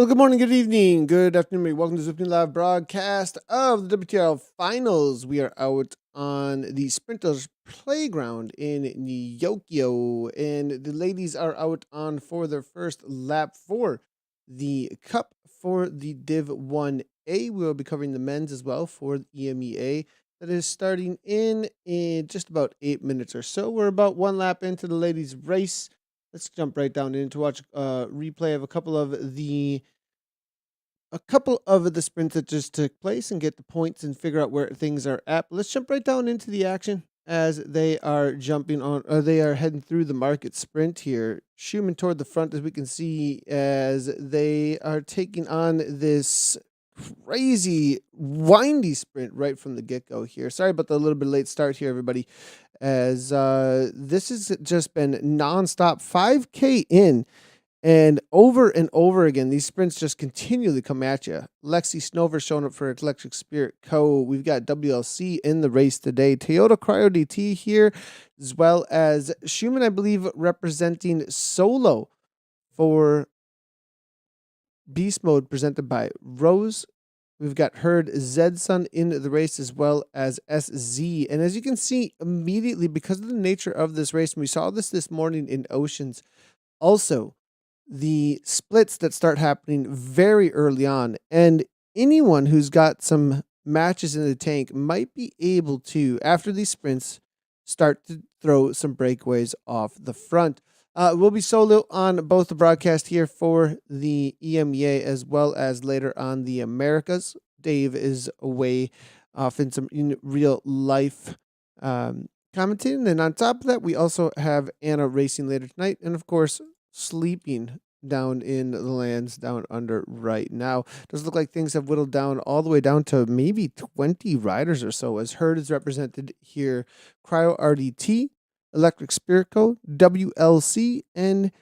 Well, good morning, good evening, good afternoon, everybody. Welcome to Zwift Live broadcast of the WTRL Finals. We are out on the Sprinters Playground in Nyokyo, and the ladies are out on for their first lap for the Cup for the Div 1A. We will be covering the men's as well for the EMEA. That is starting in just about 8 minutes or so. We're about one lap into the ladies' race. Let's jump right down in to watch a replay of a couple of the sprints that just took place and get the points and figure out where things are at. But let's jump right down into the action as they are they are heading through the market sprint here. Schumann toward the front, as we can see, as they are taking on this crazy windy sprint right from the get-go here. Sorry about the little bit late start here, everybody, as this has just been nonstop 5K in. And over again, these sprints just continually come at you. Lexi Snover showing up for Electric Spirit Co. We've got WLC in the race today. Toyota Cryo DT here, as well as Schumann, I believe, representing Solo for Beast Mode, presented by Rose. We've got Herd Zedson in the race, as well as SZ. And as you can see immediately, because of the nature of this race, and we saw this morning in Oceans, also the splits that start happening very early on, and anyone who's got some matches in the tank might be able to, after these sprints, start to throw some breakaways off the front. We'll be solo on both the broadcast here for the EMEA as well as later on the Americas. Dave is away off in real life commentating. And on top of that, we also have Anna racing later tonight. And of course, sleeping down in the lands down under right now. Does look like things have whittled down all the way down to maybe 20 riders or so, as Herd is represented here. Cryo RDT, Electric Spirit Co, WLC, and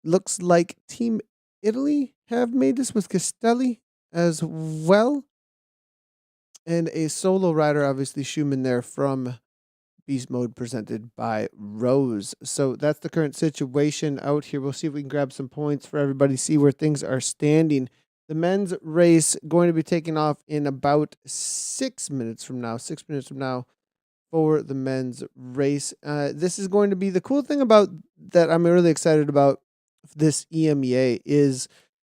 looks like Team Italy have made this with Castelli as well. And a solo rider, obviously Schumann there from Beast Mode, presented by Rose. So that's the current situation out here. We'll see if we can grab some points for everybody, see where things are standing. The men's race going to be taking off in about 6 minutes from now. 6 minutes from now for the men's race. This is going to be the cool thing about that I'm really excited about this EMEA is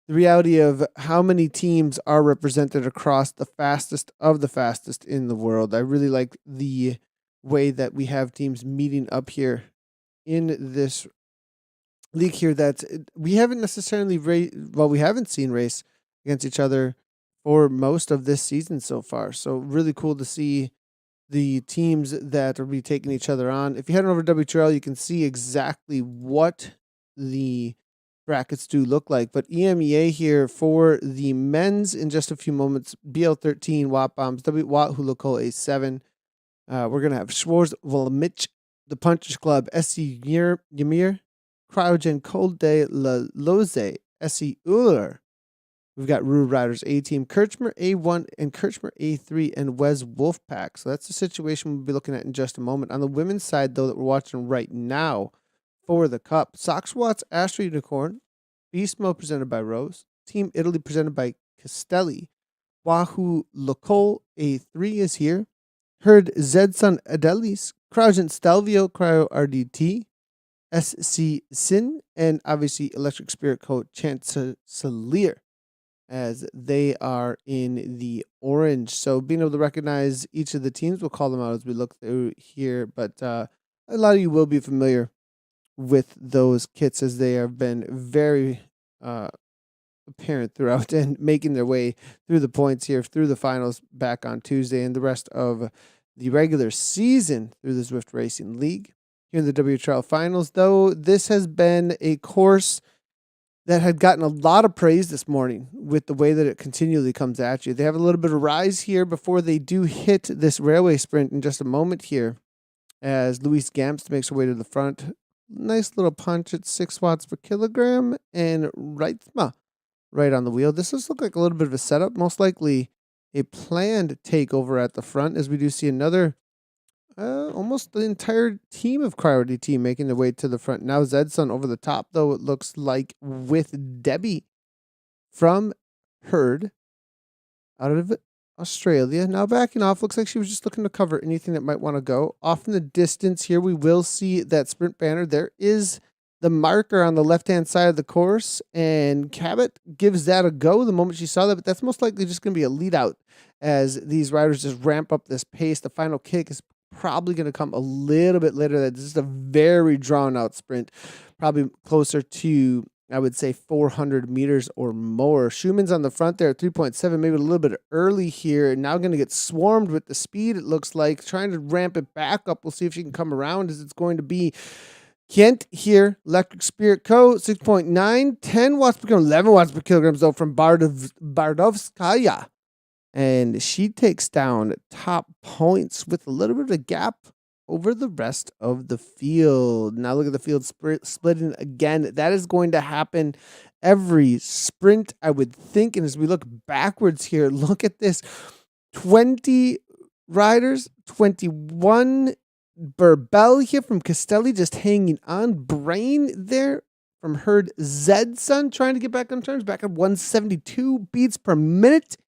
the reality of how many teams are represented across the fastest of the fastest in the world. I really like the way that we have teams meeting up here in this league here that we haven't necessarily we haven't seen race against each other for most of this season so far. So really cool to see the teams that will be taking each other on. If you head over to WTRL, you can see exactly what the brackets do look like. But EMEA here for the men's in just a few moments. BL13, Watt Bombs, Watt Hulako A7. We're going to have Schwarz Volmich, the Punchers Club, SC Ymir, Cryogen Cold Day La Loze, SC Uller. We've got Rude Riders A-Team, Kirchmer A1 and Kirchmer A3, and Wes Wolfpack. So that's the situation we'll be looking at in just a moment. On the women's side, though, that we're watching right now for the Cup, Soxwatts Astro Unicorn, Beast Mode presented by Rose, Team Italy presented by Castelli, Wahoo Locol A3 is here, Herd Zedson Adelis, Cryogen Stelvio Cryo RDT, SC Sin, and obviously Electric Spirit Co. Chancelier, as they are in the orange. So being able to recognize each of the teams, we'll call them out as we look through here. But a lot of you will be familiar with those kits as they have been very apparent throughout and making their way through the points here, through the finals back on Tuesday and the rest of the regular season through the Zwift Racing League. Here in the WTRL Finals, though, this has been a course that had gotten a lot of praise this morning with the way that it continually comes at you. They have a little bit of rise here before they do hit this railway sprint in just a moment here, as Luis Gamst makes her way to the front. Nice little punch at 6 watts per kilogram, and Reitzma right on the wheel. This does look like a little bit of a setup, most likely a planned takeover at the front, as we do see another almost the entire team of Cryo DT making their way to the front. Now Zedson over the top, though, it looks like, with Debbie from Hurd out of Australia. Now backing off, looks like she was just looking to cover anything that might want to go. Off in the distance here, we will see that sprint banner. There is the marker on the left-hand side of the course, and Cabot gives that a go the moment she saw that, but that's most likely just going to be a lead out as these riders just ramp up this pace. The final kick is probably going to come a little bit later. That's just a very drawn-out sprint, probably closer to, I would say, 400 meters or more. Schumann's on the front there at 3.7, maybe a little bit early here. Now going to get swarmed with the speed, it looks like. Trying to ramp it back up. We'll see if she can come around, as it's going to be Kent here. Electric Spirit Co. 6.9, 10 watts per kilogram, 11 watts per kilogram, though, from Bardovskaya. And she takes down top points with a little bit of a gap over the rest of the field. Now look at the field splitting again. That is going to happen every sprint, I would think. And as we look backwards here, look at this. 20 riders, 21 Burbell here from Castelli just hanging on. Brain there from Hurd Zedson trying to get back on terms, back at 172 beats per minute.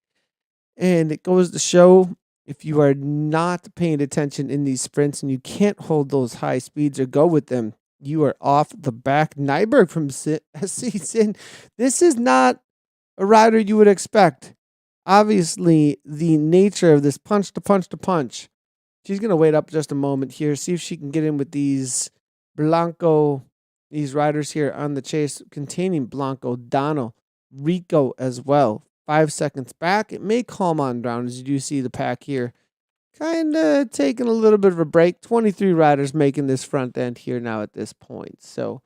And it goes to show, if you are not paying attention in these sprints and you can't hold those high speeds or go with them, you are off the back. Nyberg from SC Sin. This is not a rider you would expect. Obviously, the nature of this punch to punch to punch. She's going to wait up just a moment here, see if she can get in with these these riders here on the chase containing Blanco, Dono, Rico as well. 5 seconds back. It may calm on down, as you do see the pack here kind of taking a little bit of a break. 23 riders making this front end here now at this point. So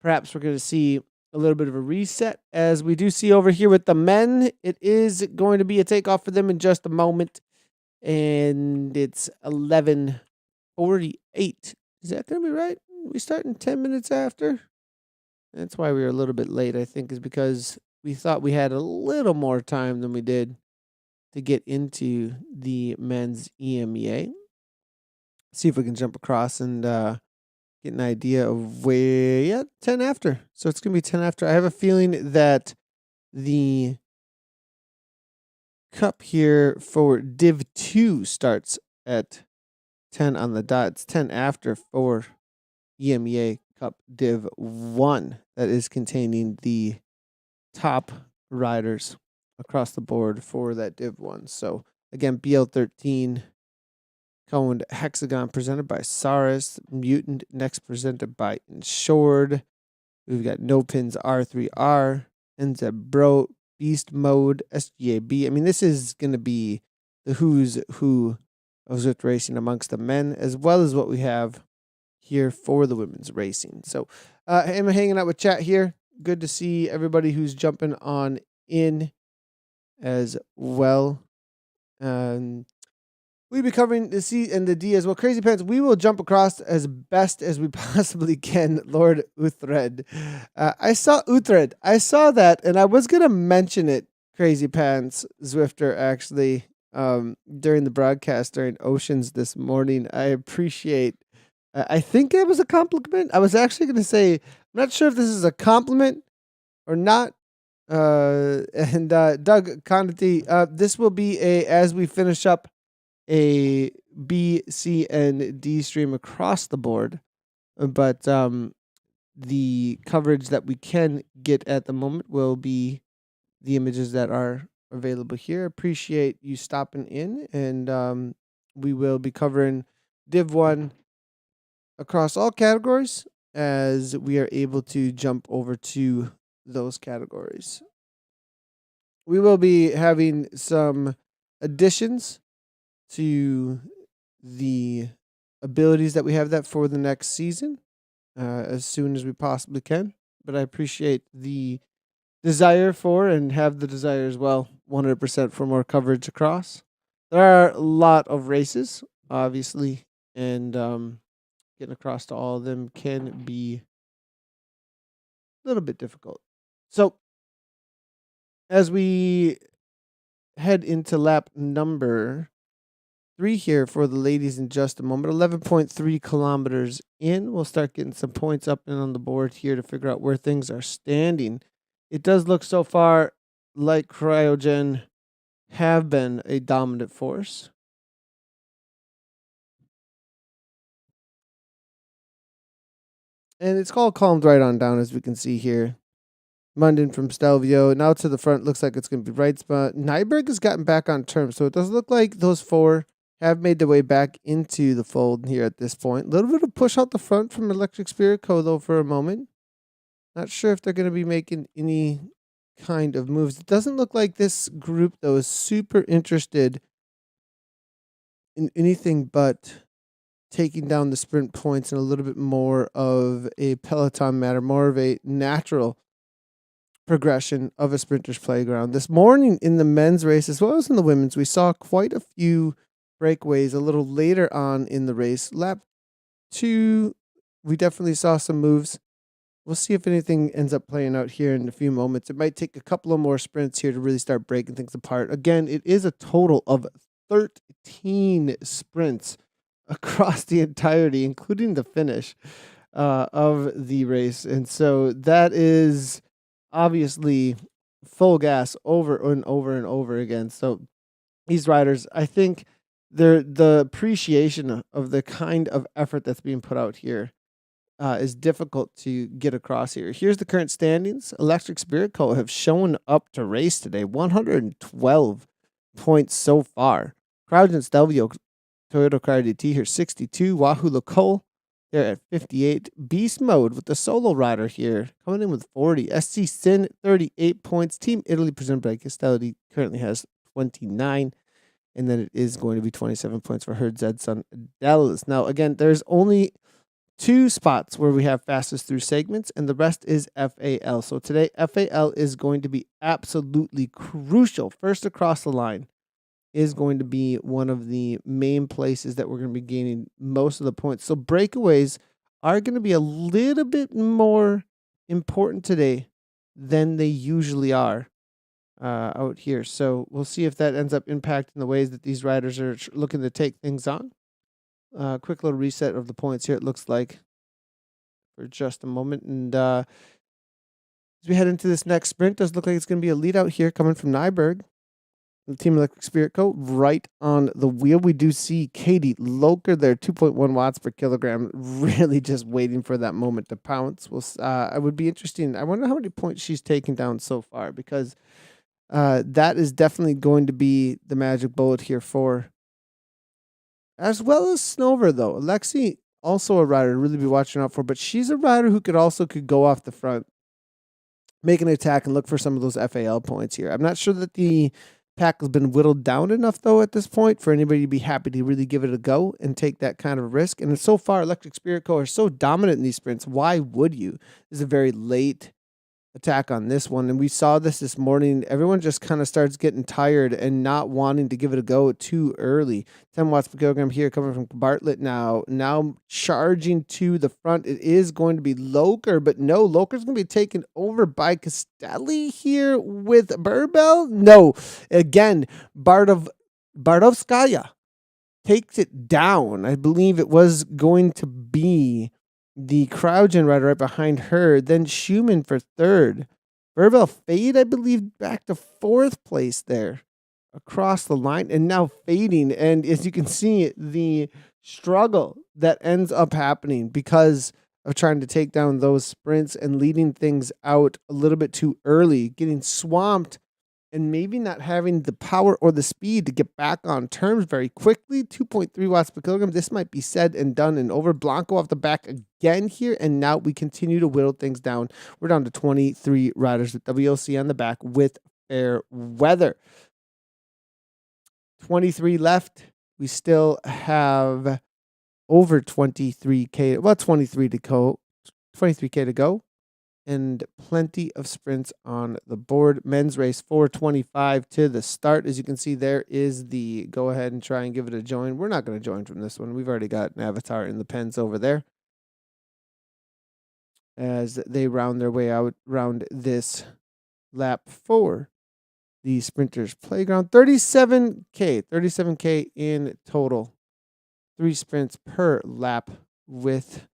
perhaps we're going to see a little bit of a reset, as we do see over here with the men. It is going to be a takeoff for them in just a moment. And it's 11:48. Is that going to be right? We start in 10 minutes after? That's why we were a little bit late, I think, is because we thought we had a little more time than we did to get into the men's EMEA. See if we can jump across and get an idea of where, 10 after. So it's going to be 10 after. I have a feeling that the cup here for Div 2 starts at 10 on the dot. It's 10 after for EMEA Cup Div 1. That is containing the top riders across the board for that Div 1. So again, BL13 Coned Hexagon presented by Saris. Mutant next presented by Insured. We've got No Pins R3R. NZ Bro. Beast Mode. SGAB. I mean, this is going to be the who's who of Zwift racing amongst the men, as well as what we have here for the women's racing. So I'm hanging out with chat here. Good to see everybody who's jumping on in as well. We'll be covering the C and the D as well. Crazy Pants, we will jump across as best as we possibly can. Lord Uthred. I saw Uthred. I saw that, and I was going to mention it, Crazy Pants, Zwifter, actually, during the broadcast, during Oceans this morning. I appreciate, I think it was a compliment. I was actually going to say, I'm not sure if this is a compliment or not. And Doug Condity, this will be as we finish up a B, C, and D stream across the board. But the coverage that we can get at the moment will be the images that are available here. Appreciate you stopping in, and we will be covering Div 1 across all categories as we are able to jump over to those categories. We will be having some additions to the abilities that we have that for the next season as soon as we possibly can. But I appreciate the desire for, and have the desire as well, 100% for more coverage across. There are a lot of races, obviously, and getting across to all of them can be a little bit difficult. So as we head into lap number 3 here for the ladies in just a moment. 11.3 kilometers in. We'll start getting some points up and on the board here to figure out where things are standing. It does look so far like cryogen have been a dominant force. And it's all calmed right on down, as we can see here. Munden from Stelvio. Now to the front. Looks like it's going to be right spot. Nyberg has gotten back on terms. So it does look like those four have made their way back into the fold here at this point. A little bit of push out the front from Electric Spirit Co. though for a moment. Not sure if they're going to be making any kind of moves. It doesn't look like this group, though, is super interested in anything but taking down the sprint points and a little bit more of a peloton matter, more of a natural progression of a sprinter's playground. This morning in the men's race, as well as in the women's, we saw quite a few breakaways a little later on in the race. Lap 2, we definitely saw some moves. We'll see if anything ends up playing out here in a few moments. It might take a couple of more sprints here to really start breaking things apart. Again, it is a total of 13 sprints across the entirety, including the finish of the race. And so that is obviously full gas over and over and over again. So these riders, I think the appreciation of the kind of effort that's being put out here is difficult to get across here. Here's the current standings. Electric Spirit Co. have shown up to race today. 112 points so far. Crowd Stelvio, Toyota Car DT here, 62. Wahoo Lacole, they're at 58. Beast Mode with the solo rider here, coming in with 40. SC Sin, 38 points. Team Italy, presented by Castelli, currently has 29. And then it is going to be 27 points for Herd Zedson Dallas. Now, again, there's only 2 spots where we have fastest through segments, and the rest is FAL. So today, FAL is going to be absolutely crucial. First across the line is going to be one of the main places that we're going to be gaining most of the points. So breakaways are going to be a little bit more important today than they usually are out here. So we'll see if that ends up impacting the ways that these riders are looking to take things on. Quick little reset of the points here, it looks like, for just a moment. And as we head into this next sprint, does look like it's going to be a lead out here coming from Nyberg. The Team Electric Spirit Co. right on the wheel. We do see Katie Loker there, 2.1 watts per kilogram, really just waiting for that moment to pounce. It would be interesting. I wonder how many points she's taken down so far, because that is definitely going to be the magic bullet here for, as well as Snover, though. Alexi, also a rider to really be watching out for, but she's a rider who could go off the front, make an attack, and look for some of those FAL points here. I'm not sure that the pack has been whittled down enough, though, at this point for anybody to be happy to really give it a go and take that kind of risk. And so far, Electric Spirit Co. are so dominant in these sprints. Why would you? This is a very late attack on this one, and we saw this morning. Everyone just kind of starts getting tired and not wanting to give it a go too early. 10 watts per kilogram here coming from Bartlett now charging to the front. It is going to be Loker, but no, Loker's going to be taken over by Castelli here with Burbell. No, again, Bardovskaya takes it down. I believe it was going to be the Crowdgen rider right behind her, then Schumann for third. Burbell fade, I believe, back to 4th place there across the line, and now fading. And as you can see, the struggle that ends up happening because of trying to take down those sprints and leading things out a little bit too early, getting swamped, and maybe not having the power or the speed to get back on terms very quickly. 2.3 watts per kilogram. This might be said and done and over. Blanco off the back again here, and now we continue to whittle things down. We're down to 23 riders with WLC on the back with fair weather. 23 left. We still have over 23K, well, 23 to go, 23K to go, and plenty of sprints on the board. Men's race 4:25 to the start. As you can see, there is the go ahead and try and give it a join. We're not going to join from this one. We've already got an avatar in the pens over there as they round their way out round this lap 4. The Sprinters Playground. 37K in total. 3 sprints per lap with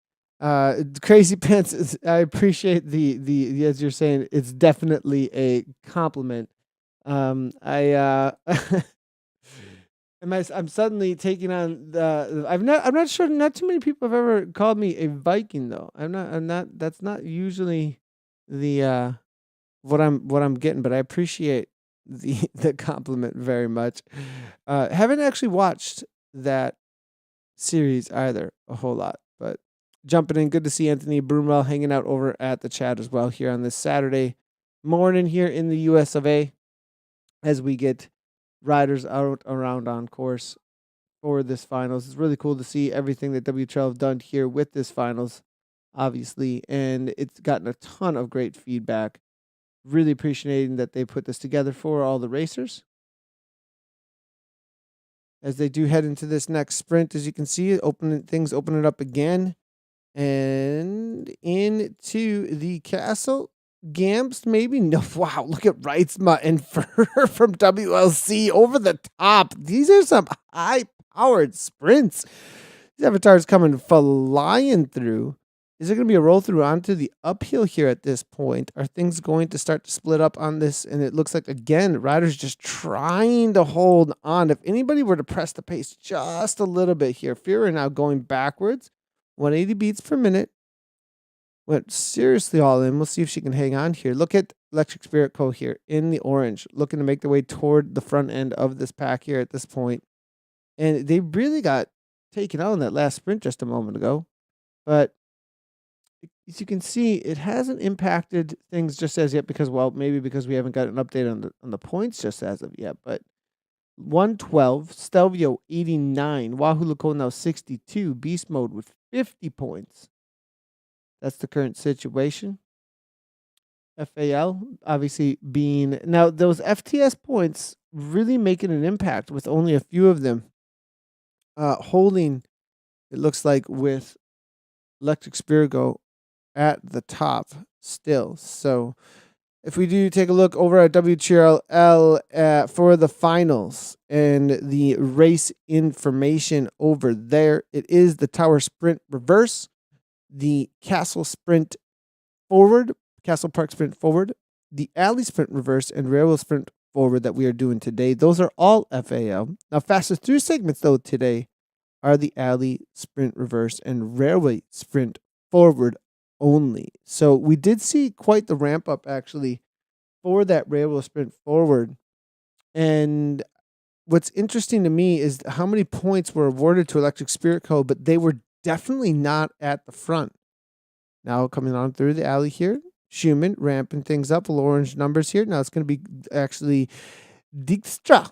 Crazy Pants. I appreciate the as you're saying, it's definitely a compliment I I'm suddenly taking on the. I'm not sure. Not too many people have ever called me a Viking though. I'm not. That's not usually the what I'm getting. But I appreciate the compliment very much. Haven't actually watched that series either a whole lot, but jumping in. Good to see Anthony Broomwell hanging out over at the chat as well here on this Saturday morning here in the US of A as we get riders out around on course for this finals. It's really cool to see everything that WTRL have done here with this finals, obviously, and it's gotten a ton of great feedback. Really appreciating that they put this together for all the racers. As they do head into this next sprint, as you can see, open it up again. And into the castle. Gamps, maybe? No. Wow, look at Reitzma and Fur from WLC over the top. These are some high-powered sprints. These avatars coming flying through. Is there going to be a roll through onto the uphill here at this point? Are things going to start to split up on this? And it looks like, again, riders just trying to hold on. If anybody were to press the pace just a little bit here, Fury now going backwards. 180 beats per minute. Went seriously all in. We'll see if she can hang on here. Look at Electric Spirit Co. here in the orange, looking to make their way toward the front end of this pack here at this point. And they really got taken out in that last sprint just a moment ago. But as you can see, it hasn't impacted things just as yet because, well, maybe because we haven't got an update on the points just as of yet. But 112, Stelvio 89, Wahoo Laco now 62, Beast Mode with 50 points. That's the current situation. FAL obviously being now those FTS points really making an impact with only a few of them holding. It looks like with Electric Spirigo at the top still. So if we do take a look over at WTRL for the finals and the race information over there, it is the Tower Sprint Reverse, the Castle Sprint Forward, Castle Park Sprint Forward, the Alley Sprint Reverse, and Railway Sprint Forward that we are doing today. Those are all FAL. Now, fastest through segments, though, today are the Alley Sprint Reverse and Railway Sprint Forward only. So we did see quite the ramp up, actually, for that Railway Sprint Forward. And what's interesting to me is how many points were awarded to Electric Spirit Co., but they were definitely not at the front. Now coming on through the alley here, Schumann ramping things up, little orange numbers here. Now it's going to be actually Dijkstra.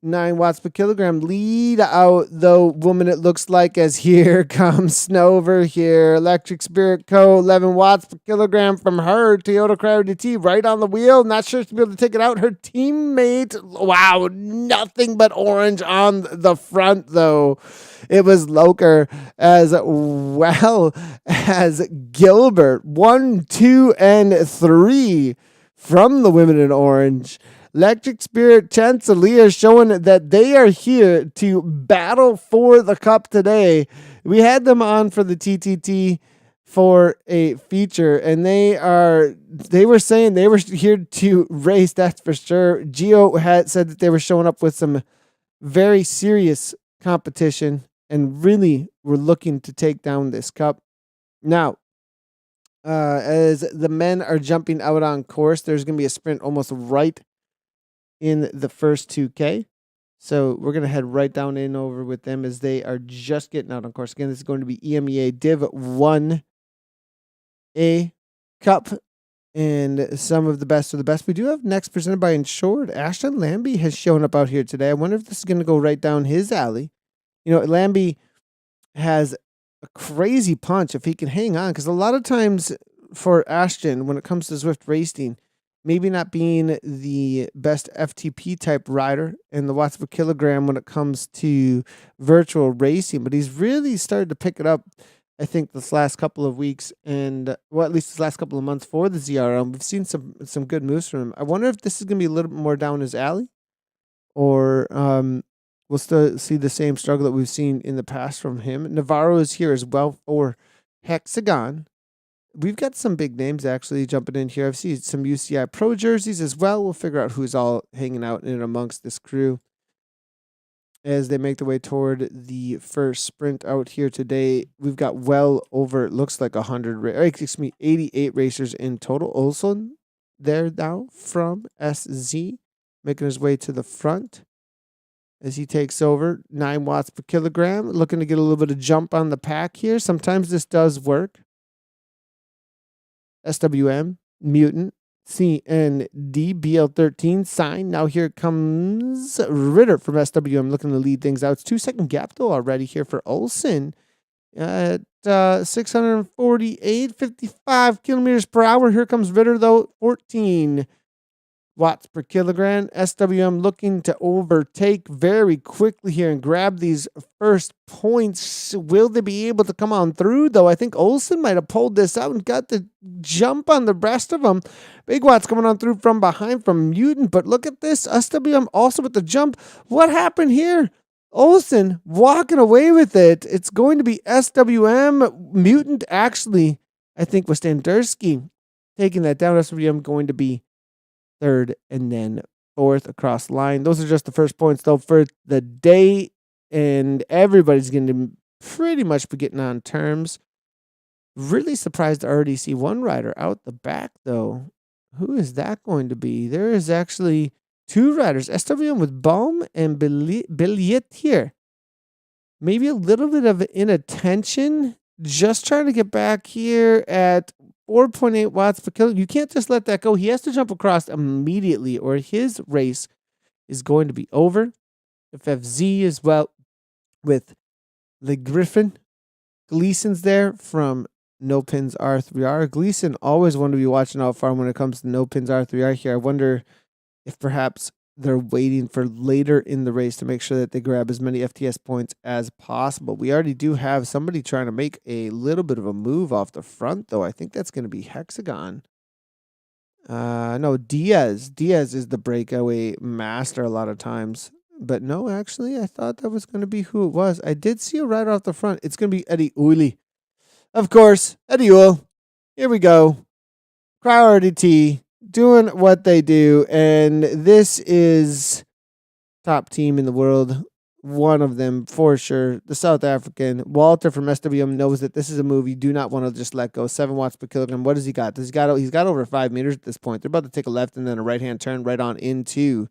9 watts per kilogram. Lead out, though, woman, it looks like, as here comes Snover here. Electric Spirit Co. 11 watts per kilogram from her. Toyota Crowder DT right on the wheel. Not sure she'll be able to take it out. Her teammate, wow, nothing but orange on the front, though. It was Loker as well as Gilbert. 1, 2, and 3 from the women in orange. Electric Spirit Chancellor showing that they are here to battle for the cup today. We had them on for the TTT for a feature, and they were saying they were here to race, that's for sure. Gio had said that they were showing up with some very serious competition and really were looking to take down this cup. Now, as the men are jumping out on course, there's going to be a sprint almost right in the first 2K. So we're going to head right down in over with them as they are just getting out on course. Again, this is going to be EMEA Div 1A Cup and some of the best of the best. We do have next presented by Insured. Ashton Lambie has shown up out here today. I wonder if this is going to go right down his alley. You know, Lambie has a crazy punch if he can hang on, because a lot of times for Ashton, when it comes to Zwift racing, maybe not being the best FTP type rider and the watts per kilogram when it comes to virtual racing, but he's really started to pick it up, I think, this last couple of weeks and, well, at least this last couple of months for the ZRL. We've seen some good moves from him. I wonder if this is going to be a little bit more down his alley, or we'll still see the same struggle that we've seen in the past from him. Navarro is here as well for Hexagon. we've got some big names actually jumping in here. I've seen some UCI Pro jerseys as well. We'll figure out who's all hanging out in amongst this crew as they make their way toward the first sprint out here today. We've got well over, it looks like 88 racers in total. Olson there now from SZ, making his way to the front as he takes over. 9 watts per kilogram, looking to get a little bit of jump on the pack here. Sometimes this does work. SWM, Mutant, CND, BL13, sign. Now here comes Ritter from SWM looking to lead things out. It's 2-second gap though already here for Olsen at 648.55 kilometers per hour. Here comes Ritter though, 14 watts per kilogram. SWM looking to overtake very quickly here and grab these first points. Will they be able to come on through, though? I think Olsen might have pulled this out and got the jump on the rest of them. Big Watts coming on through from behind from Mutant, but look at this. SWM also with the jump. What happened here? Olsen walking away with it. It's going to be SWM. Mutant actually, I think, was Standurski taking that down. SWM going to be third and then fourth across the line. Those are just the first points though for the day, and everybody's going to pretty much be getting on terms. Really surprised to already see one rider out the back though. Who is that going to be? There is actually 2 riders, SWM with Baum and Billiet here. Maybe a little bit of inattention. Just trying to get back here at 4.8 watts per kilo. You can't just let that go. He has to jump across immediately or his race is going to be over. FFZ as well with the Griffin. Gleason's there from No Pins R3R. Gleason always want to be watching out for him when it comes to No Pins R3R here. I wonder if perhaps they're waiting for later in the race to make sure that they grab as many FTS points as possible. We already do have somebody trying to make a little bit of a move off the front, though. I think that's going to be Hexagon. No, Diaz. Diaz is the breakaway master a lot of times. But no, actually, I thought that was going to be who it was. I did see a rider off the front. It's going to be Eddie Uli. Of course, Eddie Uli. Here we go. Priority T. Doing what they do, and this is top team in the world. One of them for sure. The South African Walter from SWM knows that this is a move you do not want to just let go. 7 watts per kilogram. What does he got? He's got over 5 meters at this point. They're about to take a left and then a right hand turn right on into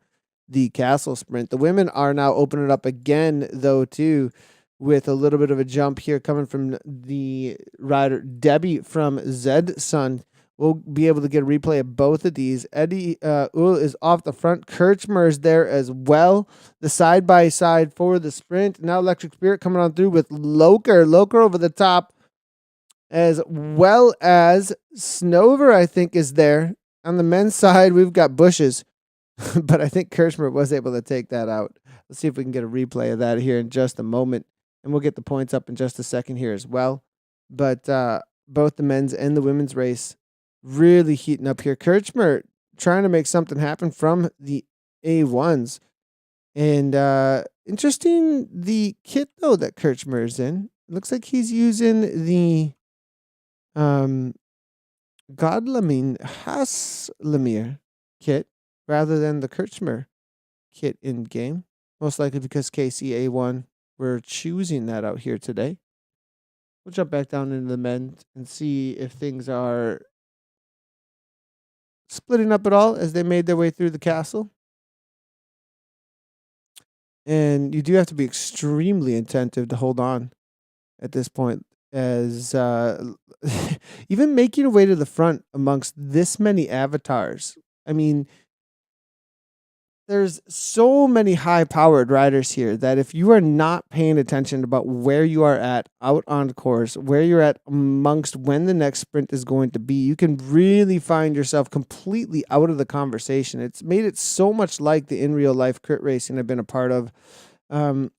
the castle sprint. The women are now opening it up again though too, with a little bit of a jump here coming from the rider Debbie from Zed Sun. We'll be able to get a replay of both of these. Eddie Uhl is off the front. Kirchmer is there as well. The side-by-side for the sprint. Now Electric Spirit coming on through with Loker. Loker over the top, as well as Snover, I think, is there. On the men's side, we've got Bushes. But I think Kirchmer was able to take that out. Let's see if we can get a replay of that here in just a moment. And we'll get the points up in just a second here as well. But both the men's and the women's race really heating up here. Kirchmer trying to make something happen from the A1s. And interesting, the kit, though, that Kirchmer is in. It looks like he's using the Godlamine Haslamir kit rather than the Kirchmer kit in game. Most likely because KCA1, we're choosing that out here today. We'll jump back down into the men and see if things are splitting up at all as they made their way through the castle. And you do have to be extremely attentive to hold on at this point, as even making your way to the front amongst this many avatars. I mean, there's so many high-powered riders here that if you are not paying attention about where you are at out on course, where you're at amongst when the next sprint is going to be, you can really find yourself completely out of the conversation. It's made it so much like the in real life crit racing I've been a part of,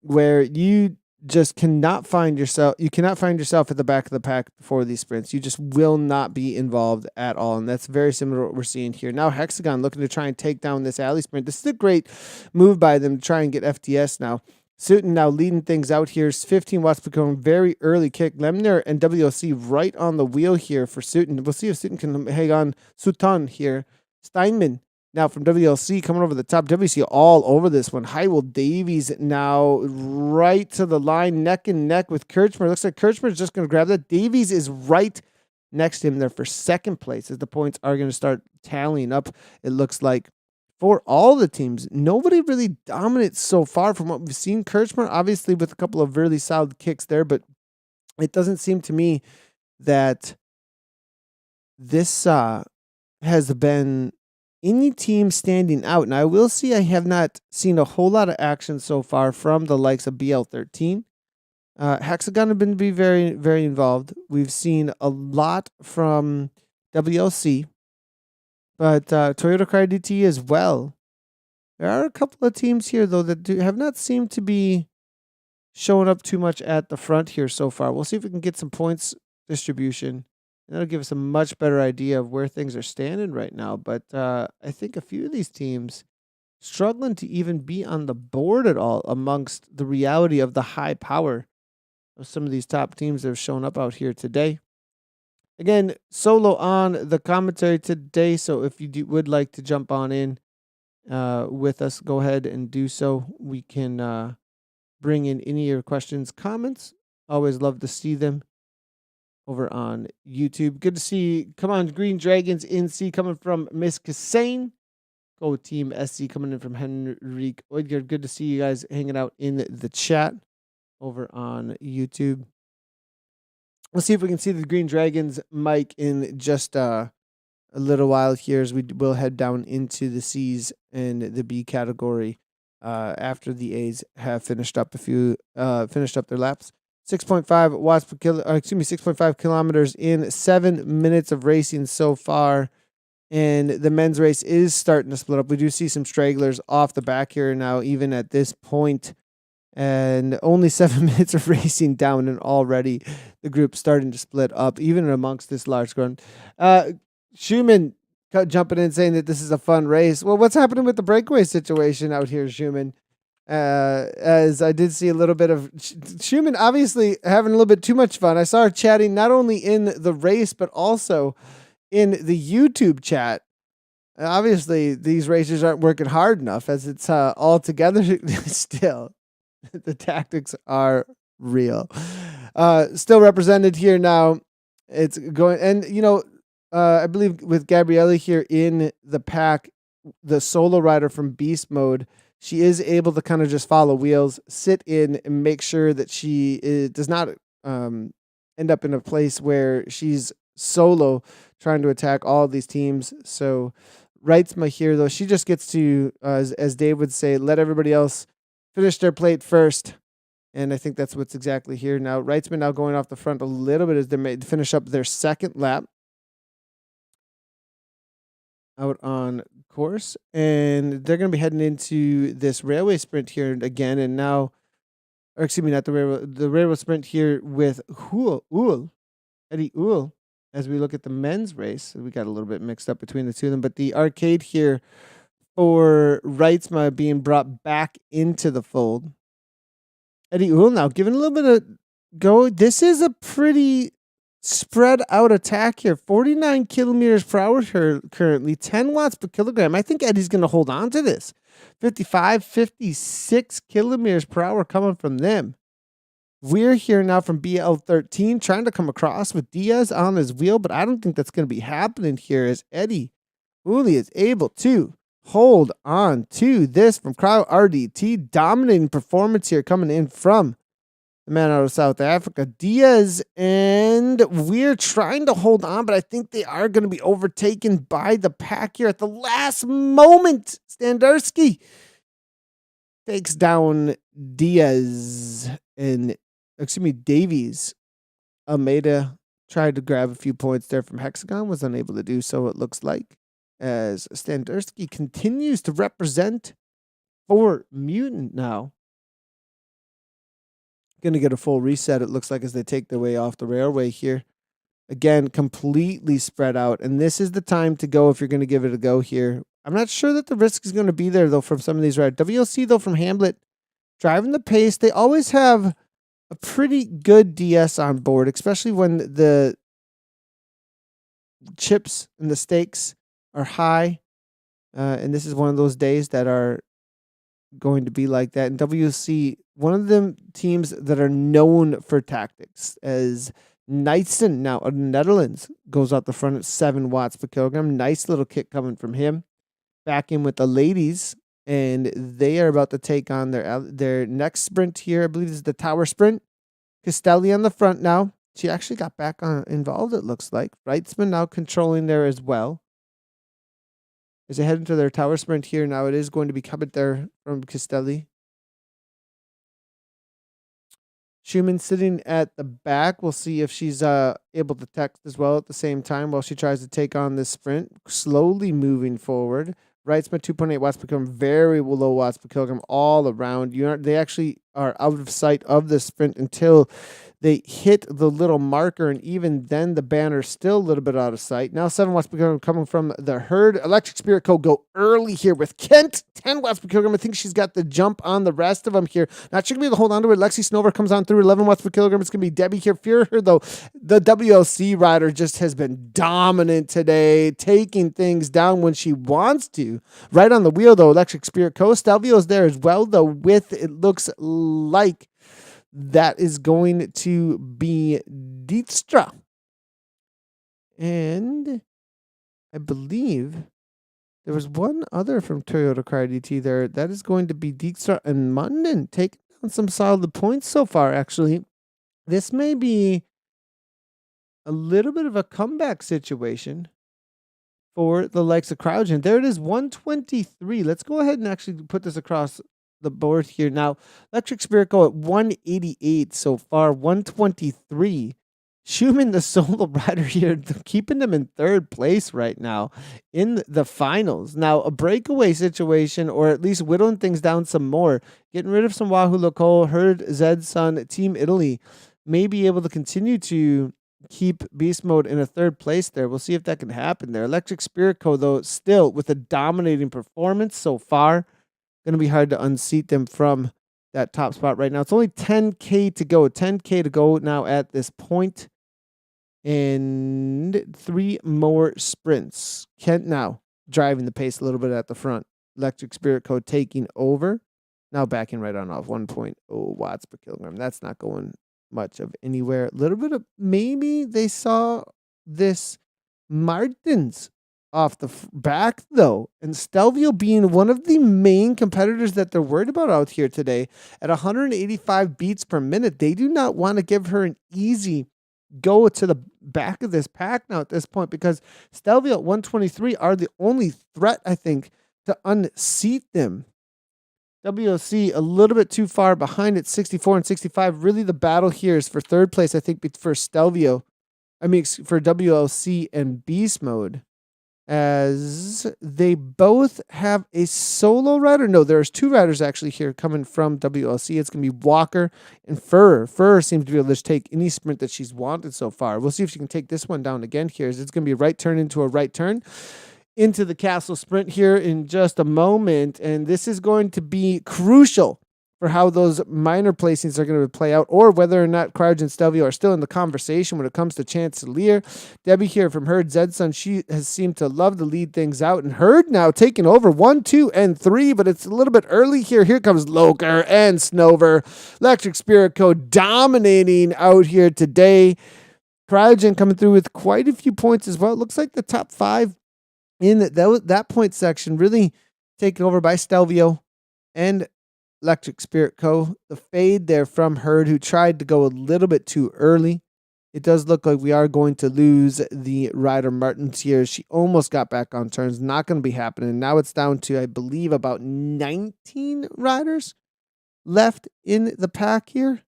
where you just cannot find yourself at the back of the pack before these sprints. You just will not be involved at all. And that's very similar to what we're seeing here. Now Hexagon looking to try and take down this alley sprint. This is a great move by them to try and get FTS now. Sutton now leading things out here. 15 watts per kilogram, very early kick. Lemner and WLC right on the wheel here for Sutton. We'll see if Sutton can hang on. Sutton here. Steinman now from WLC coming over the top. WC all over this one. Hywell Davies now right to the line, neck and neck with Kirchmer. Looks like Kirchmer is just going to grab that. Davies is right next to him there for second place as the points are going to start tallying up. It looks like for all the teams, nobody really dominates so far from what we've seen. Kirchmer, obviously, with a couple of really solid kicks there, but it doesn't seem to me that this has been any team standing out. And I will see, I have not seen a whole lot of action so far from the likes of BL13. Hexagon have been very, very involved. We've seen a lot from WLC. But Toyota Car DT as well. There are a couple of teams here, though, that have not seemed to be showing up too much at the front here so far. We'll see if we can get some points distribution. That'll give us a much better idea of where things are standing right now. But I think a few of these teams struggling to even be on the board at all amongst the reality of the high power of some of these top teams that have shown up out here today. Again, solo on the commentary today, so if you would like to jump on in with us, go ahead and do so. We can bring in any of your questions, comments. Always love to see them over on YouTube. Good to see, come on, Green Dragons NC coming from Miss Kassane. Go Team SC coming in from Henrik Oidgard. Good to see you guys hanging out in the chat over on YouTube. We'll see if we can see the Green Dragons mic in just a little while here as we will head down into the C's and the B category after the A's have finished up their laps. 6.5 watts per 6.5 kilometers in 7 minutes of racing so far. And the men's race is starting to split up. We do see some stragglers off the back here now, even at this point. And only 7 minutes of racing down, and already the group's starting to split up, even amongst this large ground. Schumann jumping in saying that this is a fun race. Well, what's happening with the breakaway situation out here, Schumann? As I did see a little bit of Schumann obviously having a little bit too much fun. I saw her chatting not only in the race, but also in the YouTube chat. Obviously, these racers aren't working hard enough as it's all together still. The tactics are real. Still represented here now. It's going, and I believe with Gabrielle here in the pack, the solo rider from Beast Mode, she is able to kind of just follow wheels, sit in, and make sure that she does not end up in a place where she's solo trying to attack all of these teams. So Reitzma here, though, she just gets to, as Dave would say, let everybody else finish their plate first. And I think that's what's exactly here now. Reitzman now going off the front a little bit as they finish up their second lap out on course. And they're going to be heading into this railway sprint here again. And now, or excuse me, not the railway sprint here with Eddie Uhl. As we look at the men's race, we got a little bit mixed up between the two of them. But the arcade here for Reitzma being brought back into the fold. Eddie Uhl now giving a little bit of go. This is a pretty spread out attack here. 49 kilometers per hour currently, 10 watts per kilogram. I think Eddie's going to hold on to this. 55, 56 kilometers per hour coming from them. We're here now from BL13 trying to come across with Diaz on his wheel, but I don't think that's going to be happening here as Eddie Uhl is able to hold on to this from Cryo RDT. Dominating performance here coming in from the man out of South Africa, Diaz, and we're trying to hold on, but I think they are going to be overtaken by the pack here at the last moment. Standarski takes down Diaz and, Davies. Almeida tried to grab a few points there from Hexagon, was unable to do so, it looks like, as Standarski continues to represent for Mutant now. Going to get a full reset, it looks like, as they take their way off the railway here. Again, completely spread out. And this is the time to go if you're going to give it a go here. I'm not sure that the risk is going to be there, though, from some of these riders. WLC, though, from Hamlet, driving the pace. They always have a pretty good DS on board, especially when the chips and the stakes are high. And this is one of those days that are going to be like that. And WC, one of them teams that are known for tactics, as Knightson now of the Netherlands goes out the front at 7 watts per kilogram. Nice little kick coming from him. Back in with the ladies, and they are about to take on their next sprint here. I believe this is the tower sprint. Castelli on the front now. She actually got back involved, it looks like. Wrightsman now controlling there as well. As they head into their tower sprint here now, it is going to be coming there from Castelli. Schumann sitting at the back. We'll see if she's able to text as well at the same time while she tries to take on this sprint. Slowly moving forward. Wrightsman 2.8 watts per kilogram, very low watts per kilogram all around. They actually are out of sight of the sprint until they hit the little marker, and even then the banner's still a little bit out of sight. Now 7 watts per kilogram coming from the herd. Electric Spirit Co. go early here with Kent, 10 watts per kilogram. I think she's got the jump on the rest of them here. Not sure going to be able to hold on to it. Lexi Snover comes on through 11 watts per kilogram. It's going to be Debbie here. Fear her, though. The WLC rider just has been dominant today, taking things down when she wants to. Right on the wheel, though, Electric Spirit Co. Stelvio's there as well, though, with it looks like that is going to be Dijkstra. And I believe there was one other from Toyota Car DT there. That is going to be Dijkstra and Munden, taking down some solid points so far, actually. This may be a little bit of a comeback situation for the likes of Crowdgen. There it is, 123. Let's go ahead and actually put this across the board here. Now, Electric Spirit go at 188 so far, 123. Schumann, the solo rider here, keeping them in third place right now in the finals. Now, a breakaway situation, or at least whittling things down some more, getting rid of some Wahoo Loco, Herd, Zedson, Team Italy, may be able to continue to keep Beast Mode in a third place there. We'll see if that can happen there. Electric Spirit Co., though, still with a dominating performance so far. Going to be hard to unseat them from that top spot right now. It's only 10K to go. 10K to go now at this point. And 3 more sprints. Kent now driving the pace a little bit at the front. Electric Spirit Co. taking over. Now backing right on off. 1.0 watts per kilogram. That's not going much of anywhere. A little bit of, maybe they saw this Martins off the back, though, and Stelvio being one of the main competitors that they're worried about out here today at 185 beats per minute. They do not want to give her an easy go to the back of this pack now at this point, because Stelvio at 123 are the only threat, I think, to unseat them. WOC a little bit too far behind at 64 and 65. Really, the battle here is for third place, I think, for Stelvio. I mean, for WLC and Beast Mode, as they both have a solo rider. No, there's 2 riders actually here coming from WLC. It's going to be Walker and Furr. Furr seems to be able to just take any sprint that she's wanted so far. We'll see if she can take this one down again here. It's going to be a right turn into a right turn into the castle sprint here in just a moment. And this is going to be crucial for how those minor placings are going to play out, or whether or not Crowdge and Stelvio are still in the conversation when it comes to Chancellor. Debbie here from Herd Zedson, she has seemed to love to lead things out, and Herd now taking over 1, 2, and 3, but it's a little bit early here. Here comes Loker and Snover. Electric Spirit Co. dominating out here today. Cryogen coming through with quite a few points as well. It looks like the top 5 in that point section really taken over by Stelvio and Electric Spirit Co. The fade there from Herd, who tried to go a little bit too early. It does look like we are going to lose the rider Martins here. She almost got back on turns. Not going to be happening. Now it's down to, I believe, about 19 riders left in the pack here.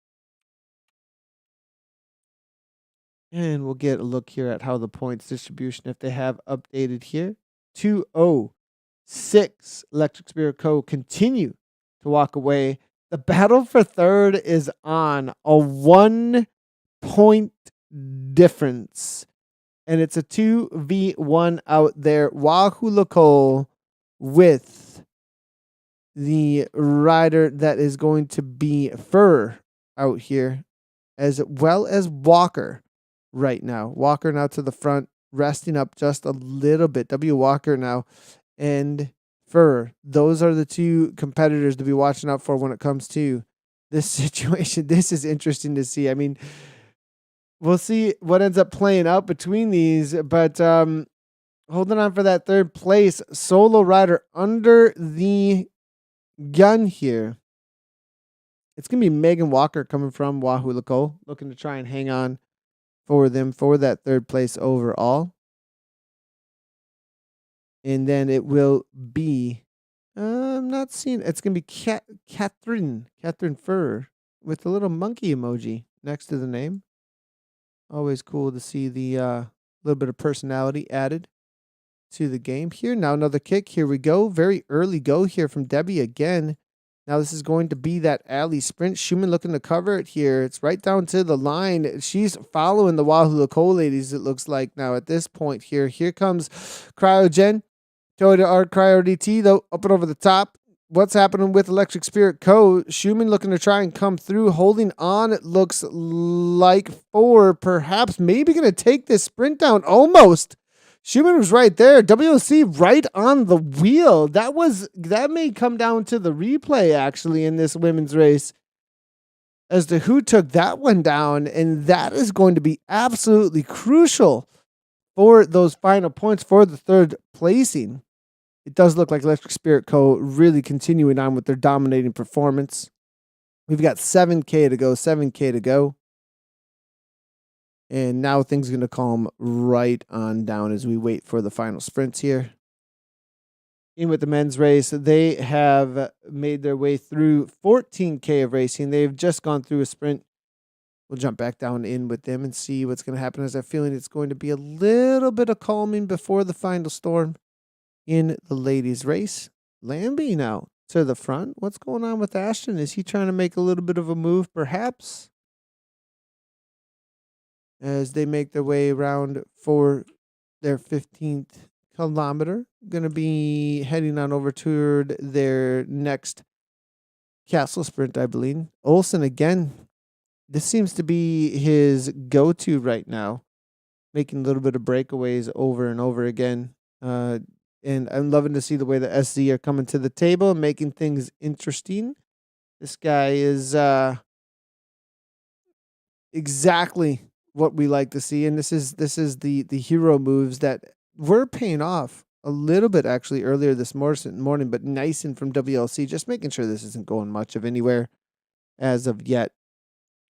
And we'll get a look here at how the points distribution, if they have updated here. 206 Electric Spirit Co. continue to walk away. The battle for third is on, a 1-point difference. And it's a 2v1 out there. Wahoo Lacole with the rider that is going to be Fur out here, as well as Walker right now. Walker now to the front, resting up just a little bit. W. Walker now and Fur. Those are the two competitors to be watching out for when it comes to this situation. This is interesting to see. I mean, we'll see what ends up playing out between these, but holding on for that third place solo rider under the gun here. It's going to be Megan Walker coming from Wahoo Lacole, looking to try and hang on for them for that third place overall. And then it will be, I'm not seeing, it's going to be Catherine Fur with a little monkey emoji next to the name. Always cool to see the little bit of personality added to the game here. Now another kick. Here we go. Very early go here from Debbie again. Now this is going to be that alley sprint. Schumann looking to cover it here. It's right down to the line. She's following the Wahoo Lacole ladies, it looks like now at this point here. Here comes Cryogen. Toyota Art Cryo DT, though, up and over the top. What's happening with Electric Spirit Co? Schumann looking to try and come through, holding on. It looks like for perhaps maybe going to take this sprint down almost. Schumann was right there. WLC right on the wheel. That may come down to the replay actually in this women's race as to who took that one down, and that is going to be absolutely crucial for those final points for the third placing. It does look like Electric Spirit Co. really continuing on with their dominating performance. We've got 7K to go. And now things are going to calm right on down as we wait for the final sprints here. In with the men's race, they have made their way through 14K of racing. They've just gone through a sprint. We'll jump back down in with them and see what's going to happen, as I have a feeling it's going to be a little bit of calming before the final storm in the ladies' race. Lambie now to the front. What's going on with Ashton? Is he trying to make a little bit of a move, perhaps? As they make their way around for their 15th kilometer. Going to be heading on over toward their next castle sprint, I believe. Olsen again. This seems to be his go-to right now, making a little bit of breakaways over and over again. And I'm loving to see the way the SZ are coming to the table and making things interesting. This guy is exactly what we like to see, and this is the hero moves that were paying off a little bit actually earlier this morning, but nice and from WLC, just making sure this isn't going much of anywhere as of yet.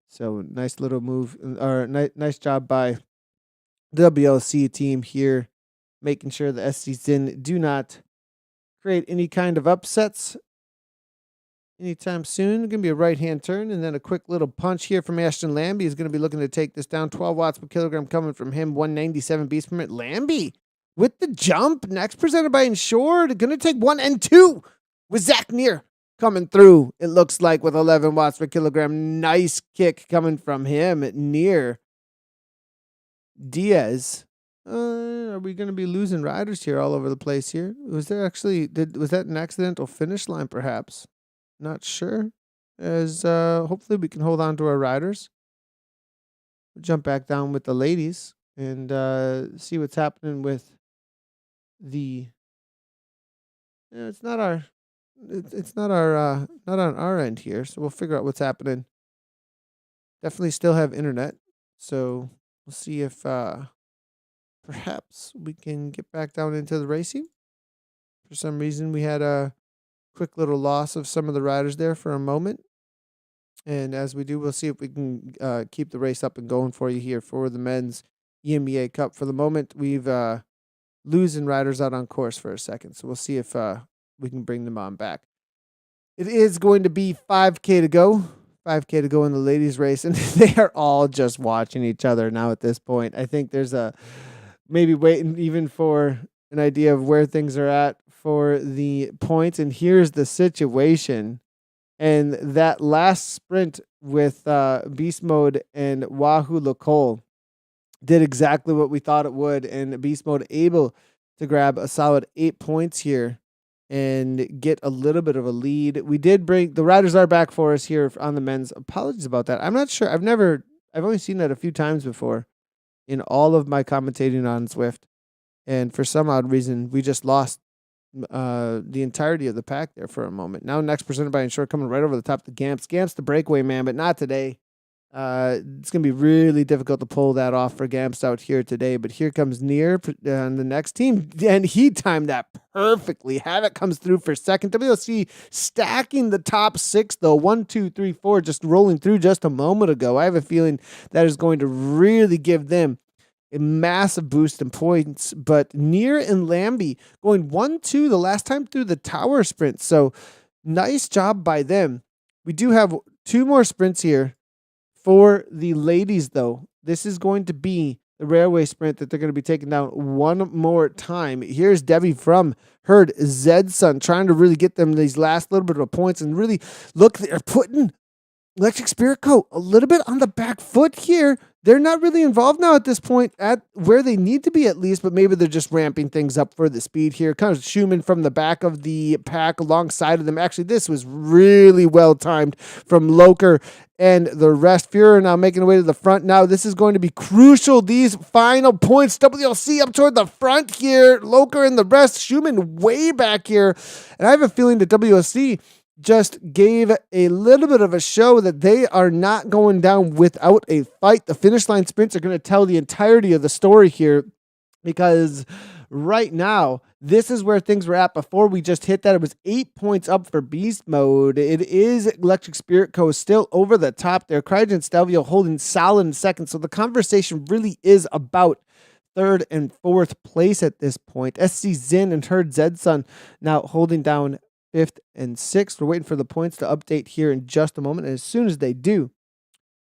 So nice little move, or nice job by the WLC team here, making sure the SCs do not create any kind of upsets anytime soon. Going to be a right-hand turn and then a quick little punch here from Ashton Lambie. Is going to be looking to take this down. 12 watts per kilogram coming from him. 197 beats per minute. Lambie with the jump. Next presented by Insured. Going to take 1 and 2 with Zach Neer coming through. It looks like with 11 watts per kilogram. Nice kick coming from him. Neer. Diaz. Are we going to be losing riders here all over the place here? Was that an accidental finish line perhaps? Not sure. As hopefully we can hold on to our riders. We'll jump back down with the ladies and see what's happening with the. It's not on our end here, so we'll figure out what's happening. Definitely still have internet, so we'll see if perhaps we can get back down into the racing. For some reason, we had a quick little loss of some of the riders there for a moment. And as we do, we'll see if we can keep the race up and going for you here for the men's EMEA Cup. For the moment, we've losing riders out on course for a second. So we'll see if we can bring them on back. It is going to be 5K to go. 5K to go in the ladies' race. And they are all just watching each other now at this point. I think there's maybe waiting even for an idea of where things are at for the points. And here's the situation. And that last sprint with Beast Mode and Wahoo Lacole did exactly what we thought it would. And Beast Mode able to grab a solid 8 points here. and get a little bit of a lead. We did bring the riders are back for us here on the men's. Apologies about that. I'm not sure. I've only seen that a few times before in all of my commentating on Zwift. And for some odd reason, we just lost the entirety of the pack there for a moment. Now next presented by Ensure, coming right over the top of the Gamps. Gamps the breakaway man, but not today. It's going to be really difficult to pull that off for Gamps out here today. But here comes Near on the next team, and he timed that perfectly. Havoc comes through for second. WLC stacking the top six, though. 1, 2, 3, 4, just rolling through just a moment ago. I have a feeling that is going to really give them a massive boost in points. But Near and Lambie going 1-2 the last time through the tower sprint. So nice job by them. We do have 2 more sprints here. For the ladies, though, this is going to be the railway sprint that they're going to be taking down one more time. Here's Debbie from Herd Zedson trying to really get them these last little bit of points and really look, they're putting Electric Spirit Co. a little bit on the back foot here. They're not really involved now at this point at where they need to be at least, but maybe they're just ramping things up for the speed here. Kind of Schumann from the back of the pack alongside of them. Actually, this was really well timed from Loker and the rest. Fuhrer now making their way to the front. Now this is going to be crucial. These final points. WLC up toward the front here. Loker and the rest. Schumann way back here. And I have a feeling that WLC just gave a little bit of a show that they are not going down without a fight. The finish line sprints are going to tell the entirety of the story here, because right now, this is where things were at before we just hit that. It was 8 points up for beast mode. It is Electric Spirit Co. still over the top there. Cryogen Stelvio holding solid in second. So the conversation really is about third and fourth place at this point. SC Zin and Herd Zedson now holding down 5th and 6th. We're waiting for the points to update here in just a moment. And as soon as they do,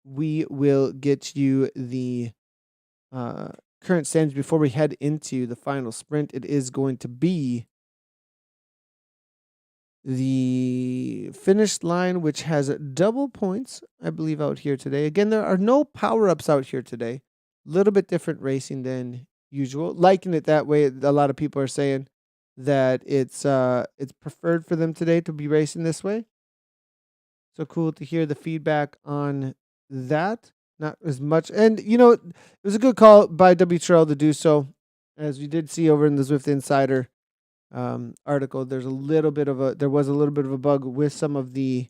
we will get you the current standings before we head into the final sprint. It is going to be the finish line, which has double points, I believe, out here today. Again, there are no power-ups out here today. A little bit different racing than usual. Liking it that way. A lot of people are saying that it's preferred for them today to be racing this way. So cool to hear the feedback on that. Not as much. And, it was a good call by WTRL to do so. As we did see over in the Zwift Insider article, there was a little bit of a bug with some of the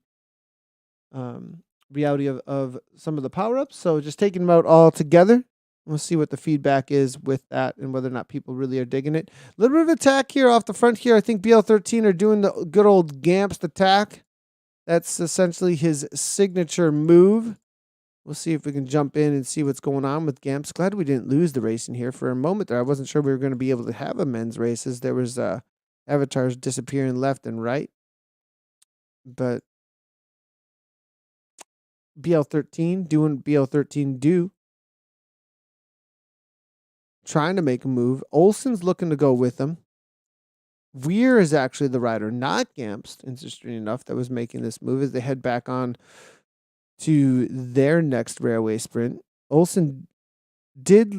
reality of some of the power-ups. So just taking them out all together. We'll see what the feedback is with that and whether or not people really are digging it. A little bit of attack here off the front here. I think BL13 are doing the good old Gamps attack. That's essentially his signature move. We'll see if we can jump in and see what's going on with Gamps. Glad we didn't lose the race in here for a moment there. I wasn't sure we were going to be able to have a men's races. There was avatars disappearing left and right. But BL13 doing BL13 do. Trying to make a move. Olsen's looking to go with him. Weir is actually the rider, not Gamps, interesting enough, that was making this move as they head back on to their next railway sprint. Olsen did.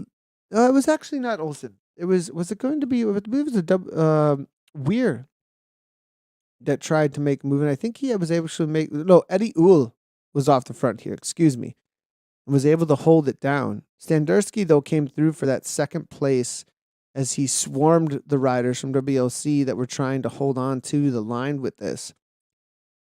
It was actually not Olsen. Was it going to be? I believe it was Weir that tried to make a move, and I think he was able to make. No, Eddie Uhl was off the front here. Excuse me. Was able to hold it down. Standurski, though, came through for that second place as he swarmed the riders from WLC that were trying to hold on to the line with this.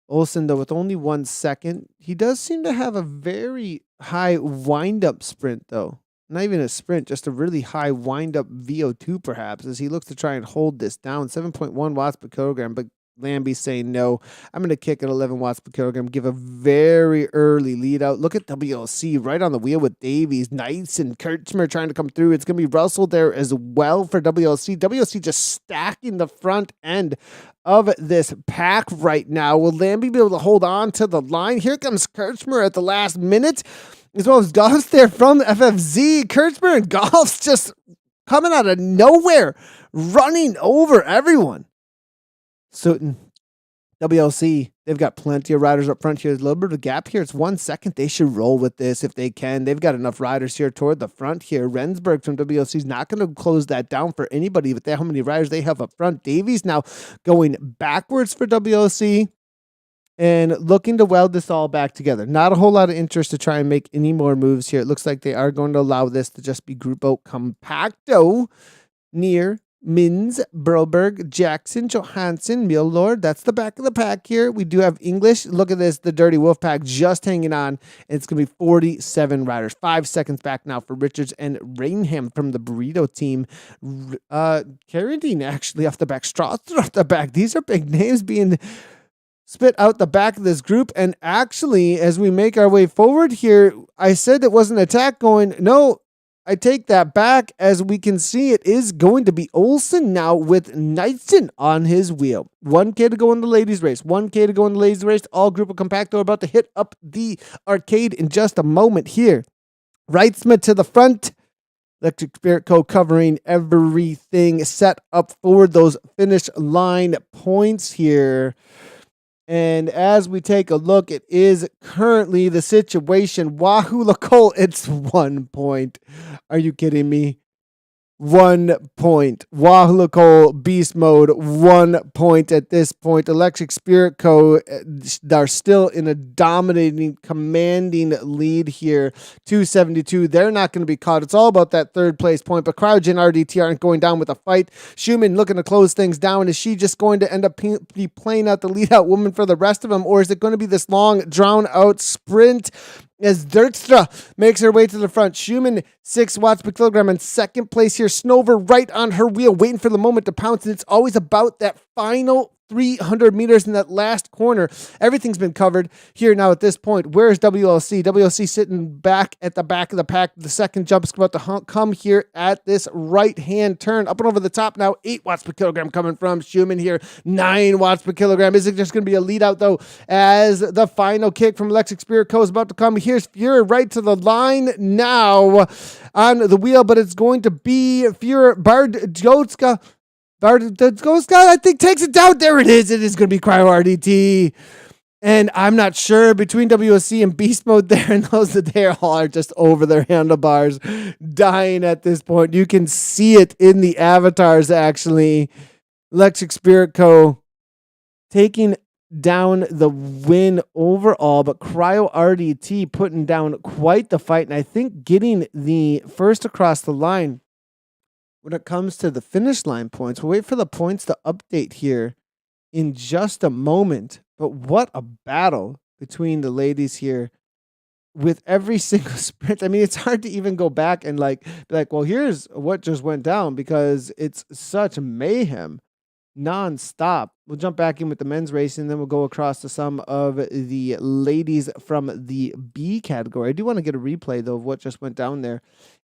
Olsen, though, with only 1 second, he does seem to have a very high wind-up sprint, though. Not even a sprint, just a really high wind-up VO2, perhaps, as he looks to try and hold this down. 7.1 watts per kilogram, but Lambie's saying no. I'm going to kick at 11 watts per kilogram, give a very early lead out. Look at WLC right on the wheel with Davies, Knights, and Kurtzmer trying to come through. It's going to be Russell there as well for WLC. WLC just stacking the front end of this pack right now. Will Lambie be able to hold on to the line? Here comes Kurtzmer at the last minute, as well as Golf's there from the FFZ. Kurtzmer and Golf's just coming out of nowhere, running over everyone. Sutton WLC, they've got plenty of riders up front here. There's a little bit of a gap here. It's 1 second. They should roll with this if they can. They've got enough riders here toward the front here. Rensburg from WLC is not going to close that down for anybody, but how many riders they have up front. Davies now going backwards for WLC and looking to weld this all back together. Not a whole lot of interest to try and make any more moves here. It looks like they are going to allow this to just be Grupo Compacto near Mins, Broberg, Jackson, Johansson, Millord. That's the back of the pack here. We do have English. Look at this. The Dirty Wolf Pack just hanging on. It's going to be 47 riders. 5 seconds back now for Richards and Rainham from the Burrito team. Carradine actually off the back. Strasser off the back. These are big names being spit out the back of this group. And actually, as we make our way forward here, I said it wasn't an attack going. No, I take that back. As we can see, it is going to be Olsen now with Knightson on his wheel. 1K to go in the ladies' race. 1K to go in the ladies' race. All Grupo Compacto are about to hit up the arcade in just a moment here. Wrightsman to the front. Electric Spirit Co. covering everything set up for those finish line points here. And as we take a look, it is currently the situation. Wahoo Lacole, it's 1 point. Are you kidding me? 1 point. Wahoo Lacole, beast mode, 1 point at this point. Electric Spirit Co. are still in a dominating, commanding lead here. 272. They're not going to be caught. It's all about that third place point. But Cryogen RDT aren't going down with a fight. Schumann looking to close things down. Is she just going to end up be playing out the lead out woman for the rest of them? Or is it going to be this long, drawn out sprint? As Dirkstra makes her way to the front. Schumann, 6 watts per kilogram in second place here. Snover right on her wheel, waiting for the moment to pounce. And it's always about that final 300 meters in that last corner. Everything's been covered here now at this point. Where's WLC? WLC sitting back at the back of the pack. The second jump is about to come here at this right-hand turn. Up and over the top now. 8 watts per kilogram coming from Schumann here. 9 watts per kilogram. Is it just going to be a lead out, though, as the final kick from Electric Spirit Co. is about to come? Here's Fuhrer right to the line now on the wheel, but it's going to be Fuhrer, Bardotska, I think, takes it down. There it is. It is going to be Cryo RDT. And I'm not sure between WSC and Beast Mode there and those that they all are just over their handlebars, dying at this point. You can see it in the avatars, actually. Electric Spirit Co. taking down the win overall, but Cryo RDT putting down quite the fight. And I think getting the first across the line. When it comes to the finish line points, we'll wait for the points to update here in just a moment. But what a battle between the ladies here with every single sprint. I mean, it's hard to even go back and be like, well, here's what just went down because it's such mayhem nonstop. We'll jump back in with the men's race and then we'll go across to some of the ladies from the B category. I do want to get a replay, though, of what just went down there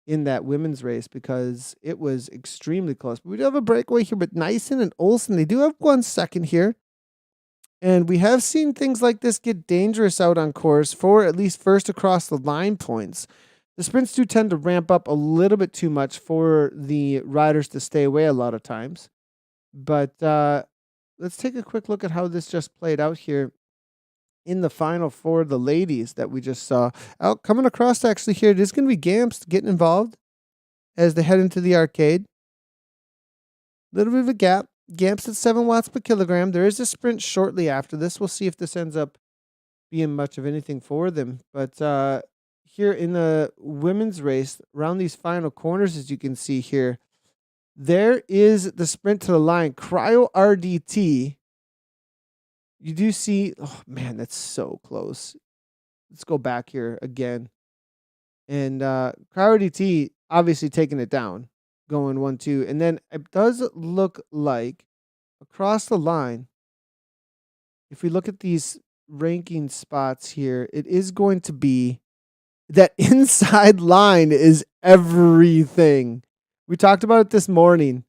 in that women's race because it was extremely close. But we do have a breakaway here with Nyssen and Olsen. They do have 1 second here. And we have seen things like this get dangerous out on course for at least first across the line points. The sprints do tend to ramp up a little bit too much for the riders to stay away a lot of times. But let's take a quick look at how this just played out here in the final for the ladies that we just saw. Out coming across actually here, it is going to be Gamps getting involved as they head into the arcade. A little bit of a gap. Gamps at 7 watts per kilogram. There is a sprint shortly after this. We'll see if this ends up being much of anything for them. But here in the women's race, around these final corners, as you can see here, there is the sprint to the line. Cryo RDT. You do see, oh man, that's so close. Let's go back here again. And Cryo RDT obviously taking it down, going 1-2. And then it does look like across the line, if we look at these ranking spots here, it is going to be that inside line is everything. We talked about it this morning.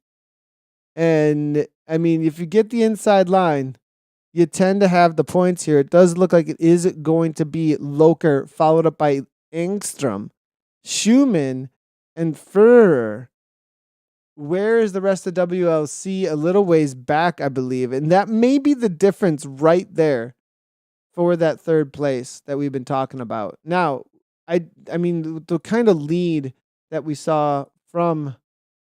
And I mean, if you get the inside line, you tend to have the points here. It does look like it is going to be Loker, followed up by Engstrom, Schumann, and Führer. Where is the rest of WLC? A little ways back, I believe. And that may be the difference right there for that third place that we've been talking about. Now, I mean, the kind of lead that we saw from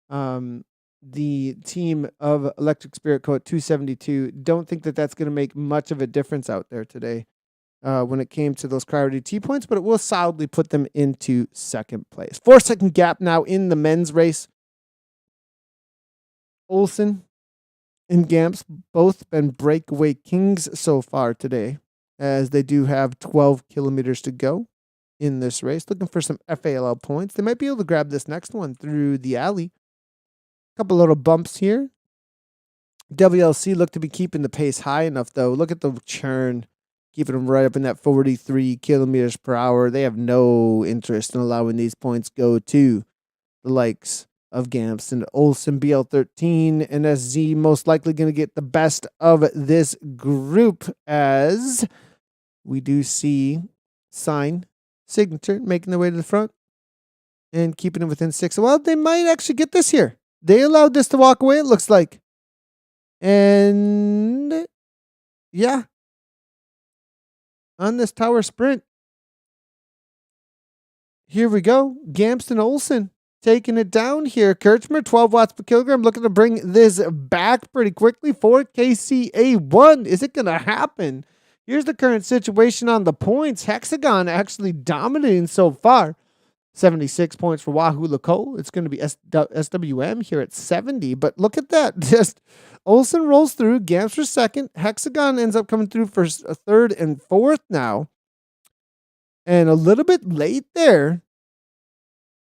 the team of Electric Spirit Co. at 272, don't think that that's going to make much of a difference out there today when it came to those priority T points, but it will solidly put them into second place. 4-second gap now in the men's race. Olsen and Gamps both been breakaway kings so far today, as they do have 12 kilometers to go in this race. Looking for some FALL points. They might be able to grab this next one through the alley. Couple little bumps here. WLC look to be keeping the pace high enough, though. Look at the churn, keeping them right up in that 43 kilometers per hour. They have no interest in allowing these points go to the likes of Gamps and Olsen. BL13 and SZ most likely going to get the best of this group, as we do see Signature making their way to the front and keeping it within 6. Well, they might actually get this here. They allowed this to walk away, it looks like. And yeah, on this tower sprint, here we go. Gamps and Olsen taking it down here. Kirchmer, 12 watts per kilogram, looking to bring this back pretty quickly for KCA1. Is it going to happen? Here's the current situation on the points. Hexagon actually dominating so far. 76 points for Wahoo Lacole. It's going to be SWM here at 70. But look at that. Just Olsen rolls through. Gamps for second. Hexagon ends up coming through for a third and fourth now. And a little bit late there,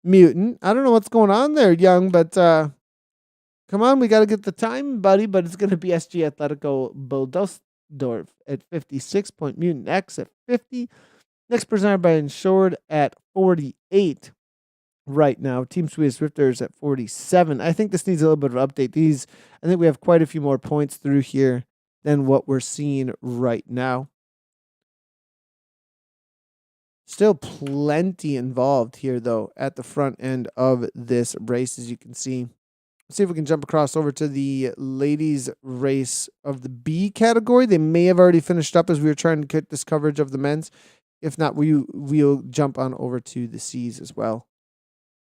Mutant. I don't know what's going on there, Young, but come on, we got to get the time, buddy. But it's going to be SG Atletico Bildorf at 56. Point Mutant X at 50. Next presented by Insured at 48 right now. Team Swedish Swifters at 47. I think this needs a little bit of an update. I think we have quite a few more points through here than what we're seeing right now. Still plenty involved here, though, at the front end of this race, as you can see. Let's see if we can jump across over to the ladies' race of the B category. They may have already finished up as we were trying to get this coverage of the men's. If not, we'll jump on over to the C's as well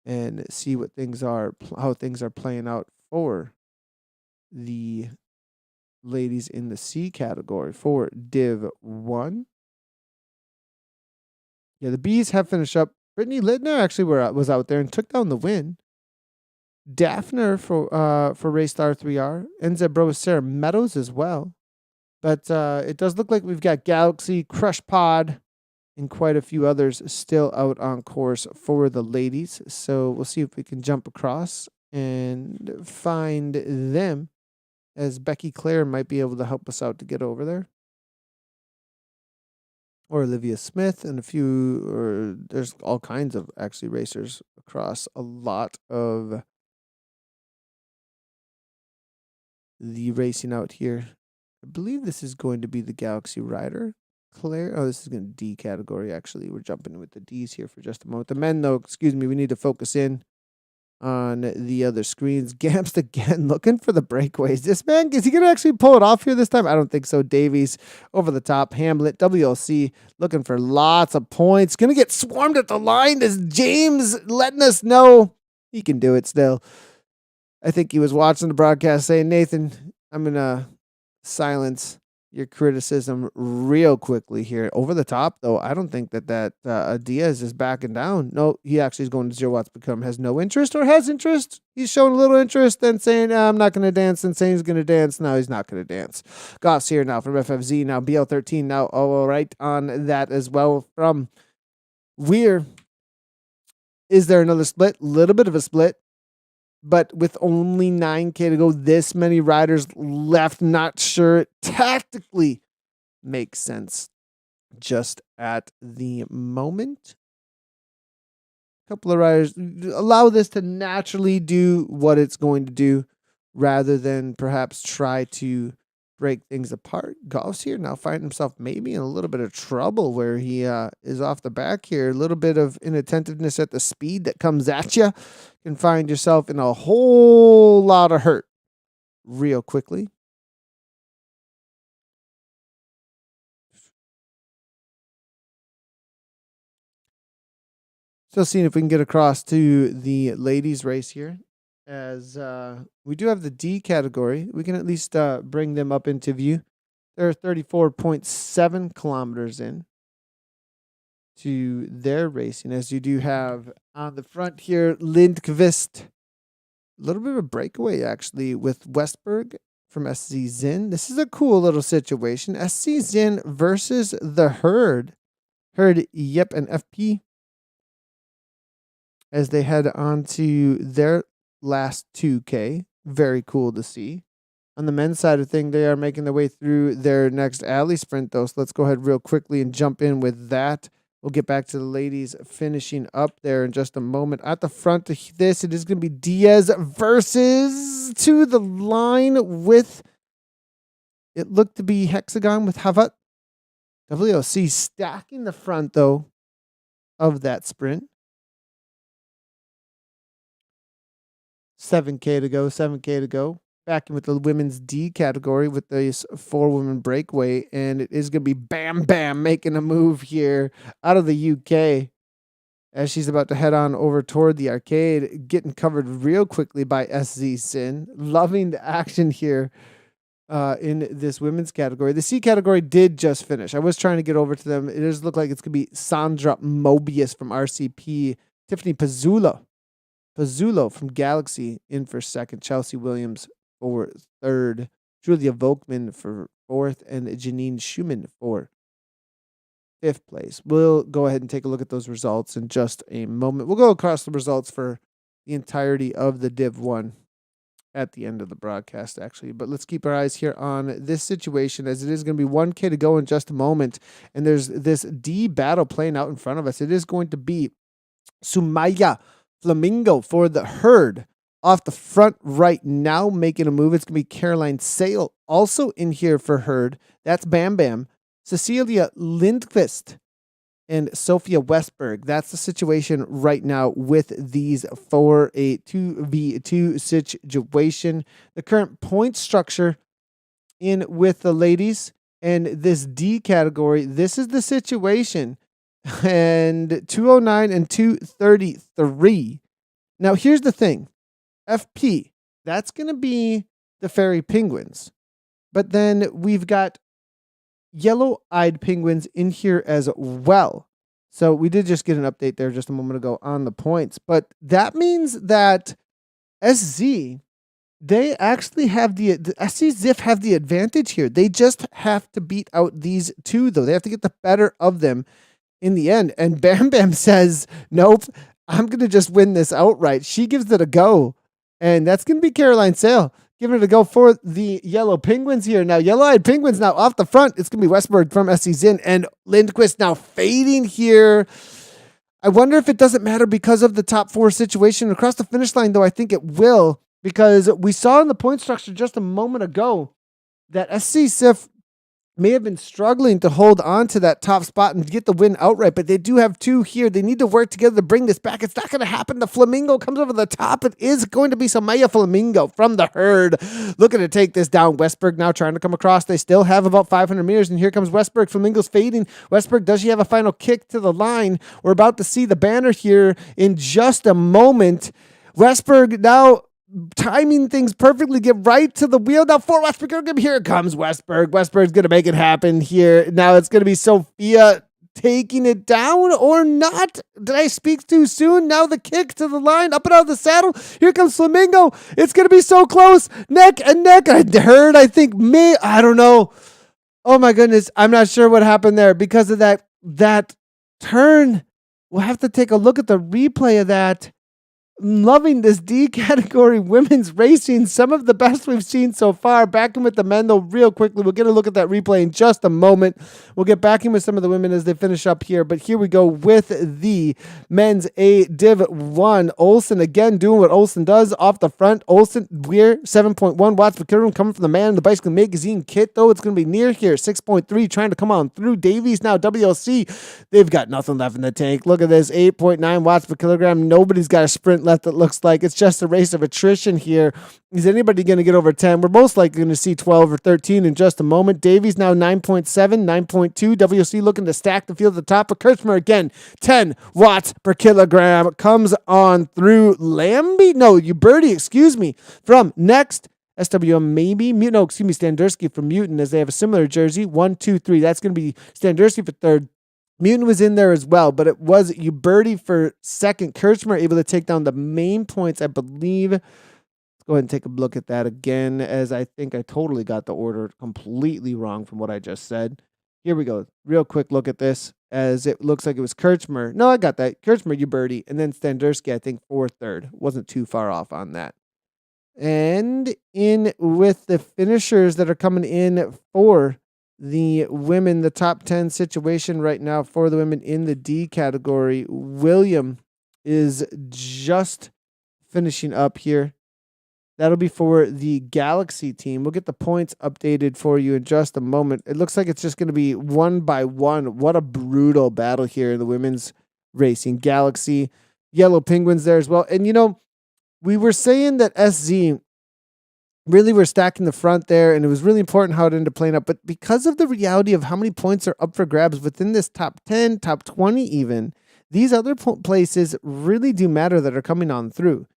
and see what things are, how things are playing out for the ladies in the C category for Div 1. Yeah, the B's have finished up. Brittany Littner actually was out there and took down the win. Daphner for Raystar 3R. Enza Bro Sarah Meadows as well. But it does look like we've got Galaxy, Crush Pod, and quite a few others still out on course for the ladies. So we'll see if we can jump across and find them, as Becky Claire might be able to help us out to get over there. Or Olivia Smith and there's all kinds of actually racers across a lot of the racing out here. I believe this is going to be the Galaxy Rider. Claire, this is going to D category, actually. We're jumping with the Ds here for just a moment. The men, though, excuse me, we need to focus in on the other screens. Gamps again looking for the breakaways. This man, is he going to actually pull it off here this time? I don't think so. Davies over the top. Hamlet, WLC looking for lots of points. Going to get swarmed at the line. Is James letting us know he can do it still? I think he was watching the broadcast saying, Nathan, I'm going to silence your criticism real quickly here. Over the top, though, I don't think that Diaz is backing down. No, he actually is going to 0 watts per kilogram. Has no interest or has interest. He's showing a little interest, then saying, I'm not going to dance, then saying he's going to dance. Now he's not going to dance. Goff's here now from FFZ. Now BL13 now all right on that as well from Weir. Is there another split? Little bit of a split. But with only 9K to go, this many riders left, not sure it tactically makes sense just at the moment. A couple of riders allow this to naturally do what it's going to do rather than perhaps try to break things apart. Goff's here now finding himself maybe in a little bit of trouble where he is off the back here. A little bit of inattentiveness at the speed that comes at you. can find yourself in a whole lot of hurt real quickly. Still seeing if we can get across to the ladies' race here. As we do have the D category, we can at least bring them up into view. They're 34.7 kilometers in to their racing, as you do have on the front here, Lindqvist. A little bit of a breakaway, actually, with Westberg from SC Zin. This is a cool little situation. SC Zin versus the Herd. Herd, yep, and FP. As they head on to their last 2K. Very cool to see. On the men's side of thing, they are making their way through their next alley sprint, though. So let's go ahead real quickly and jump in with that. We'll get back to the ladies finishing up there in just a moment. At the front of this, it is going to be Diaz versus to the line with, it looked to be Hexagon with Havat. WLC stacking the front, though, of that sprint. 7K to go. Back in with the women's D category with this 4-woman breakaway. And it is going to be Bam Bam making a move here out of the UK as she's about to head on over toward the arcade, getting covered real quickly by SZ Sin. Loving the action here in this women's category. The C category did just finish. I was trying to get over to them. It does look like it's going to be Sandra Mobius from RCP, Tiffany Pazzulo from Galaxy in for second, Chelsea Williams for third, Julia Volkman for fourth, and Janine Schumann for fifth place. We'll go ahead and take a look at those results in just a moment. We'll go across the results for the entirety of the Div 1 at the end of the broadcast, actually. But let's keep our eyes here on this situation, as it is going to be 1K to go in just a moment. And there's this D battle playing out in front of us. It is going to be Sumaya Flamingo for the Herd off the front right now, making a move. It's going to be Caroline Sale also in here for Herd. That's Bam Bam. Cecilia Lindqvist and Sophia Westberg. That's the situation right now with these for a 2v2 situation. The current point structure in with the ladies and this D category. This is the situation. And 209 and 233. Now, here's the thing. FP, that's going to be the Fairy Penguins. But then we've got Yellow-Eyed Penguins in here as well. So we did just get an update there just a moment ago on the points. But that means that SZ, they actually have the SC Zwift have the advantage here. They just have to beat out these two, though. They have to get the better of them in the end. And Bam Bam says, nope, I'm going to just win this outright. She gives it a go. And that's going to be Caroline Sale giving it a go for the Yellow Penguins here. Now, Yellow-Eyed Penguins now off the front. It's going to be Westberg from SC Zin and Lindqvist now fading here. I wonder if it doesn't matter because of the top four situation. Across the finish line, though, I think it will, because we saw in the point structure just a moment ago that SC Zwift may have been struggling to hold on to that top spot and get the win outright, but they do have two here. They need to work together to bring this back. It's not going to happen. The Flamingo comes over the top. It is going to be Samaya Flamingo from the Herd looking to take this down. Westberg now trying to come across. They still have about 500 meters, and here comes Westberg. Flamingo's fading. Westberg, does she have a final kick to the line? We're about to see the banner here in just a moment. Westberg now timing things perfectly, get right to the wheel. Now for Westberg, here comes Westberg. Westberg's going to make it happen here. Now it's going to be Sophia taking it down or not. Did I speak too soon? Now the kick to the line, up and out of the saddle. Here comes Flamingo. It's going to be so close. Neck and neck. I heard, I think, I don't know. Oh my goodness. I'm not sure what happened there because of that turn. We'll have to take a look at the replay of that. Loving this D category women's racing. Some of the best we've seen so far. Back in with the men, though, real quickly. We'll get a look at that replay in just a moment. We'll get back in with some of the women as they finish up here. But here we go with the men's A Div 1. Olsen again doing what Olsen does off the front. Olsen, Weir, 7.1 watts per kilogram coming from the man in the Bicycle Magazine kit, though. It's going to be near here. 6.3 trying to come on through. Davies now, WLC. They've got nothing left in the tank. Look at this, 8.9 watts per kilogram. Nobody's got a sprint left left, it looks like. It's just a race of attrition here. Is anybody going to get over 10? We're most likely going to see 12 or 13 in just a moment. Davies now 9.7, 9.2. WC looking to stack the field at the top. Of Kirchner again, 10 watts per kilogram. Comes on through Uberti, excuse me, from next. SWM maybe. Standurski from Mutant, as they have a similar jersey. 1, 2, 3. That's going to be Standurski for third. Mutant was in there as well, but it was Uberti for second. Kirchner able to take down the main points, I believe. Let's go ahead and take a look at that again, as I think I totally got the order completely wrong from what I just said. Here we go. Real quick look at this, as it looks like it was Kirchner. No, I got that. Kirchner, Uberti, and then Standurski, I think, for third. Wasn't too far off on that. And in with the finishers that are coming in for the women, the top 10 situation right now for the women in the D category. William is just finishing up here. That'll be for the Galaxy team. We'll get the points updated for you in just a moment. It looks like it's just going to be one by one. What a brutal battle here in the women's racing. Galaxy, Yellow Penguins there as well. And, we were saying that SZ really were stacking the front there, and it was really important how it ended up playing out. But because of the reality of how many points are up for grabs within this top 10, top 20 even, these other places really do matter that are coming on through.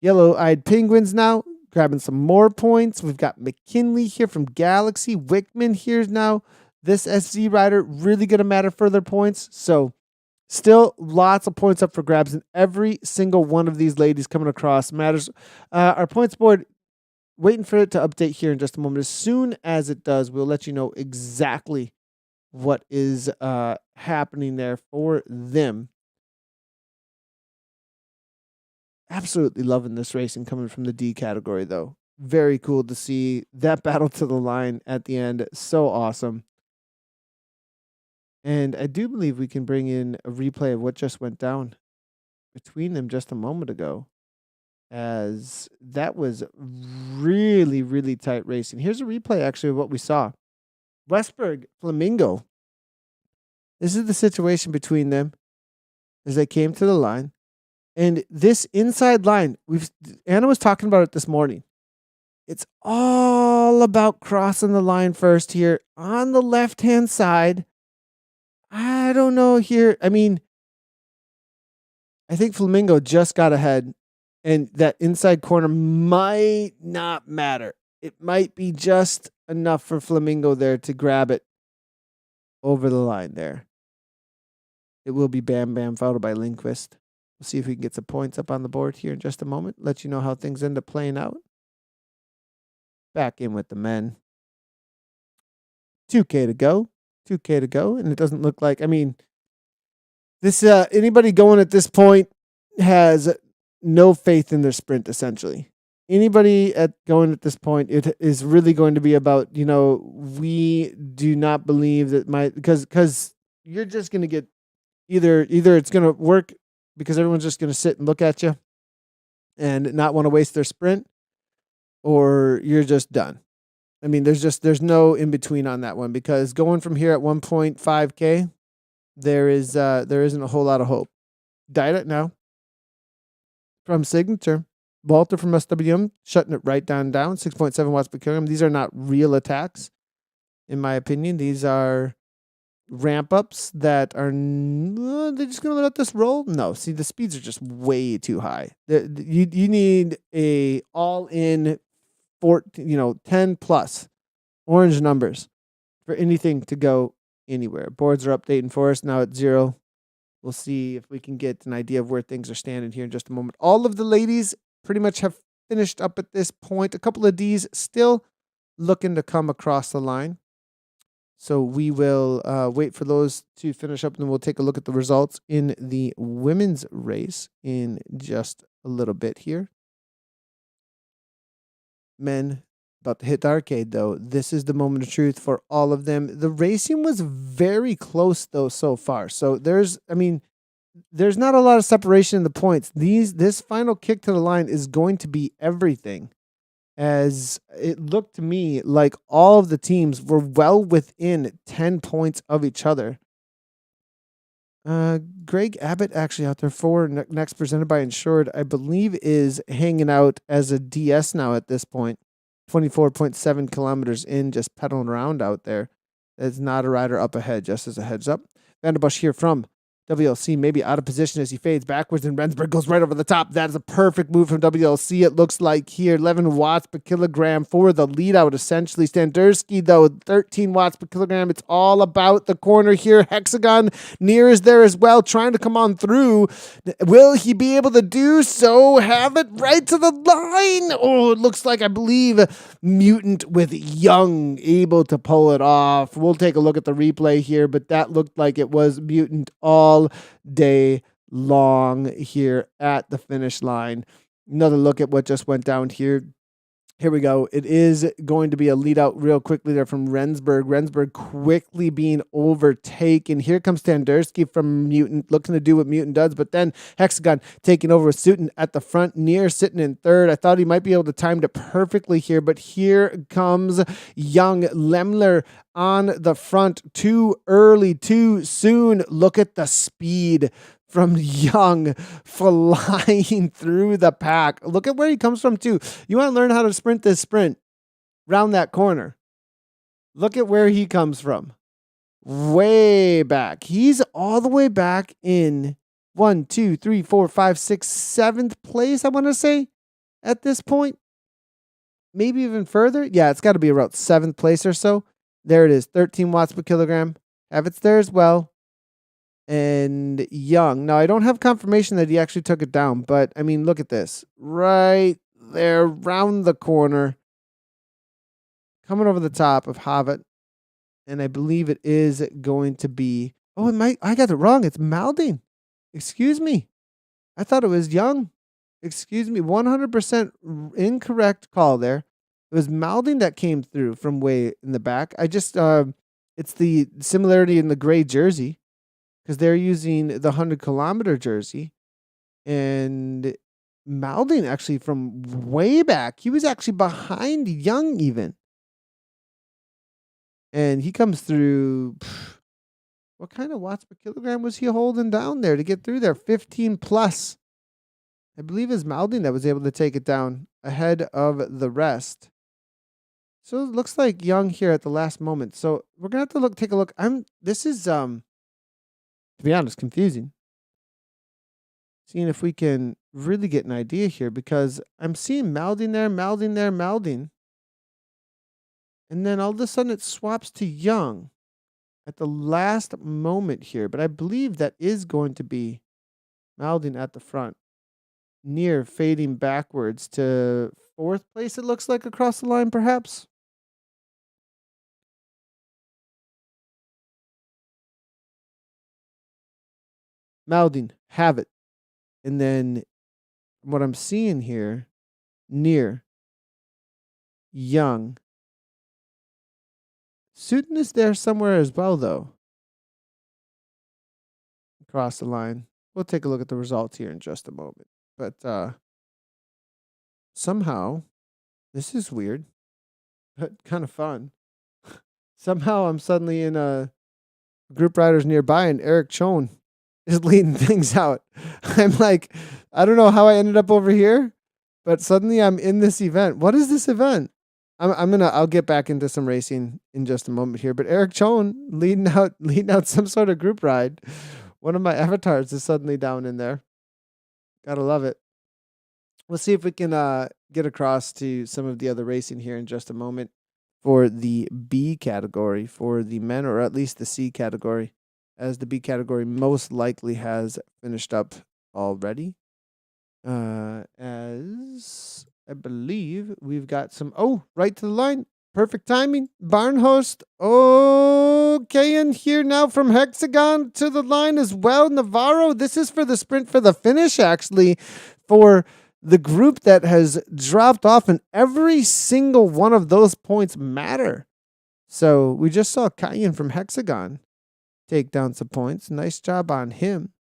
Yellow-eyed Penguins now grabbing some more points. We've got McKinley here from Galaxy. Wickman here now. This SZ rider really going to matter for their points. So still lots of points up for grabs, and every single one of these ladies coming across matters. Our points board, waiting for it to update here in just a moment. As soon as it does, we'll let you know exactly what is happening there for them. Absolutely loving this racing coming from the D category, though. Very cool to see that battle to the line at the end. So awesome. And I do believe we can bring in a replay of what just went down between them just a moment ago, as that was really, really tight racing. Here's a replay, actually, of what we saw. Westberg, Flamingo. This is the situation between them as they came to the line. And this inside line, Anna was talking about it this morning. It's all about crossing the line first here on the left-hand side. I don't know here. I mean, I think Flamingo just got ahead, and that inside corner might not matter. It might be just enough for Flamingo there to grab it over the line there. It will be Bam Bam followed by Lindquist. We'll see if we can get some points up on the board here in just a moment. Let you know how things end up playing out. Back in with the men. 2K to go. 2K to go. And it doesn't look like, this anybody going at this point has no faith in their sprint, essentially. Anybody going at this point, it is really going to be about, we do not believe that because you're just going to get either it's going to work because everyone's just going to sit and look at you and not want to waste their sprint, or you're just done. There's no in between on that one, because going from here at 1.5K, there isn't a whole lot of hope. Died it now from Signature. Walter from SWM shutting it right down, 6.7 watts per kilogram. These are not real attacks, in my opinion. These are ramp ups that are they're just gonna let this roll. No, see, the speeds are just way too high. You need a all in 10 plus orange numbers for anything to go anywhere. Boards are updating for us now at 0. We'll see if we can get an idea of where things are standing here in just a moment. All of the ladies pretty much have finished up at this point. A couple of Ds still looking to come across the line. So we will wait for those to finish up, and then we'll take a look at the results in the women's race in just a little bit here. Men about to hit the arcade, though. This is the moment of truth for all of them. The racing was very close, though, so far. So there's not a lot of separation in the points. This final kick to the line is going to be everything, as it looked to me like all of the teams were well within 10 points of each other. Greg Abbott actually out there for next presented by Insured, I believe is hanging out as a DS now at this point. 24.7 kilometers in, just pedaling around out there. That's not a rider up ahead, just as a heads up. Vanderbush here from WLC, maybe out of position as he fades backwards, and Rensburg goes right over the top. That is a perfect move from WLC, it looks like here. 11 watts per kilogram for the lead out, essentially. Standurski, though, 13 watts per kilogram. It's all about the corner here. Hexagon near is there as well, trying to come on through. Will he be able to do so? Have it right to the line. Oh, it looks like, I believe, Mutant with Young able to pull it off. We'll take a look at the replay here, but that looked like it was Mutant all day long here at the finish line. Another look at what just went down here. Here we go. It is going to be a lead out real quickly there from Rensburg. Rensburg quickly being overtaken. Here comes Standurski from Mutant, looking to do what Mutant does, but then Hexagon taking over with Sutton at the front, near sitting in third. I thought he might be able to time it perfectly here, but here comes Young. Lemler on the front. Too early, too soon. Look at the speed from Young flying through the pack. Look at where he comes from, too. You want to learn how to sprint this sprint? Round that corner. Look at where he comes from. Way back. He's all the way back in 1, 2, 3, 4, 5, 6, 7th place, I want to say, at this point. Maybe even further. Yeah, it's got to be around 7th place or so. There it is, 13 watts per kilogram. Abbott's there as well. And Young. Now, I don't have confirmation that he actually took it down, but, I mean, look at this. Right there, round the corner. Coming over the top of Havet. And I believe it is going to be... Oh, I got it wrong. It's Malding. Excuse me. I thought it was Young. Excuse me. 100% incorrect call there. It was Malding that came through from way in the back. I just... it's the similarity in the gray jersey. Because they're using the 100-kilometer jersey. And Malding actually from way back. He was actually behind Young even. And he comes through... What kind of watts per kilogram was he holding down there to get through there? 15 plus. I believe it's Malding that was able to take it down ahead of the rest. So it looks like Young here at the last moment. So we're going to have to take a look. This is... to be honest, confusing. Seeing if we can really get an idea here, because I'm seeing Malding there, Malding there, Malding. And then all of a sudden it swaps to Young at the last moment here. But I believe that is going to be Malding at the front, near fading backwards to 4th place, it looks like, across the line, perhaps. Malding, have it. And then what I'm seeing here, near Young. Sutton is there somewhere as well, though. Across the line. We'll take a look at the results here in just a moment. But somehow, this is weird, but kind of fun. Somehow I'm suddenly in a group riders nearby, and Eric Chone is leading things out. I'm like, I don't know how I ended up over here, but suddenly I'm in this event. What is this event? I'll get back into some racing in just a moment here. But Eric Chone leading out some sort of group ride. One of my avatars is suddenly down in there. Gotta love it. We'll see if we can get across to some of the other racing here in just a moment for the B category for the men, or at least the C category, as the B category most likely has finished up already. As I believe we've got some... Oh, right to the line. Perfect timing. Barnhost. Okay, and here now from Hexagon to the line as well. Navarro, this is for the sprint for the finish, actually, for the group that has dropped off, and every single one of those points matter. So we just saw Cayenne from Hexagon take down some points. Nice job on him.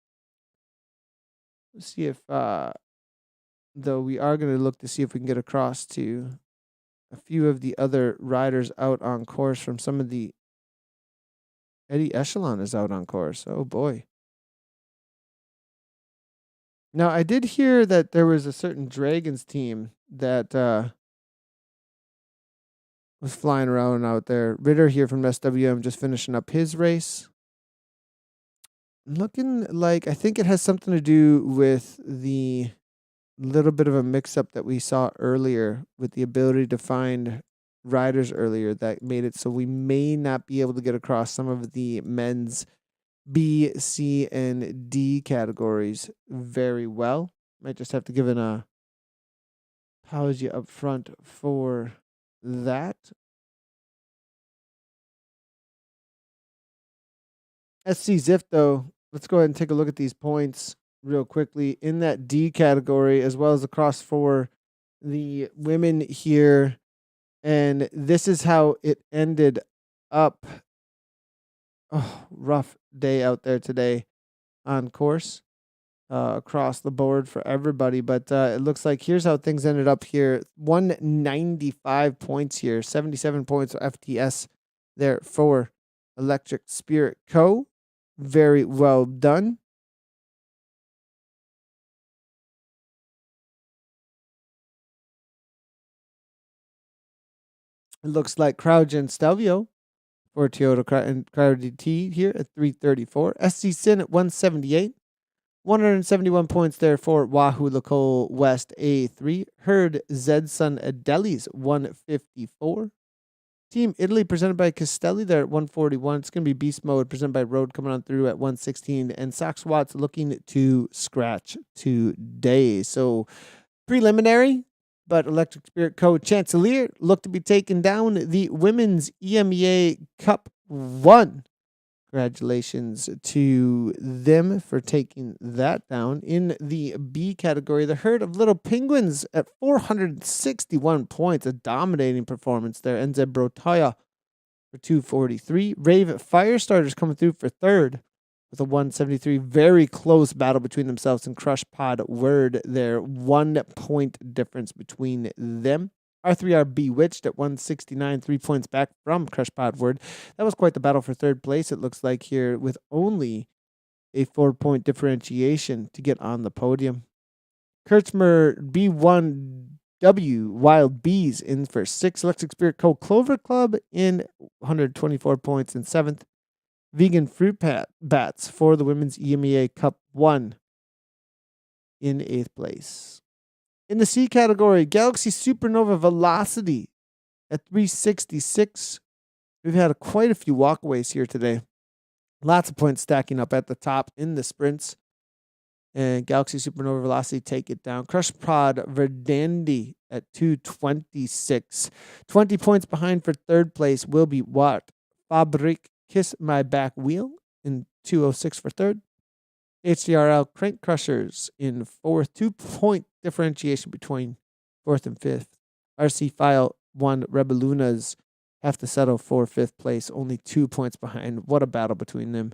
Let's see if... though we are going to look to see if we can get across to a few of the other riders out on course from some of the... Eddie Echelon is out on course. Oh, boy. Now, I did hear that there was a certain Dragons team that was flying around out there. Ritter here from SWM just finishing up his race. Looking like I think it has something to do with the little bit of a mix up that we saw earlier with the ability to find riders earlier that made it so we may not be able to get across some of the men's B, C, and D categories very well. Might just have to give an apology up front for that. SC Zwift, though, let's go ahead and take a look at these points real quickly in that D category, as well as across for the women here. And this is how it ended up. Oh, rough day out there today on course across the board for everybody. But it looks like here's how things ended up here 195 points here, 77 points FTS there for Electric Spirit Co. Very well done. It looks like CryoGen Stelvio for Toyota and Cryo DT here at 334. SC Sin at 178. 171 points there for Wahoo Lacole West A3. Herd Zedson Adelis 154. Team Italy presented by Castelli there at 141. It's going to be Beast Mode presented by Road coming on through at 116. And Sox Watts looking to scratch today. So preliminary, but Electric Spirit Co. Chancellor look to be taking down the Women's EMEA Cup 1. Congratulations to them for taking that down. In the B category, the Herd of Little Penguins at 461 points, a dominating performance there. Enze Brotoya for 243. Rave Firestarters coming through for third with a 173. Very close battle between themselves and Crush Pod Word there. 1 point difference between them. R3R Bewitched at 169, 3 points back from Crush Pod Word. That was quite the battle for third place, it looks like here, with only a 4-point differentiation to get on the podium. Kurtzmer B1W Wild Bees in for 6. Electric Spirit Co. Clover Club in 124 points in 7th. Vegan Fruit Bats for the Women's EMEA Cup 1 in 8th place. In the C category, Galaxy Supernova Velocity at 366. We've had quite a few walkaways here today. Lots of points stacking up at the top in the sprints. And Galaxy Supernova Velocity take it down. Crush Prod Verdandi at 226. 20 points behind for third place will be what? Fabrik Kiss My Back Wheel in 206 for third. HDRL Crank Crushers in fourth. 2-point differentiation between fourth and fifth. RC File 1 Rebelunas have to settle for fifth place, only 2 points behind. What a battle between them.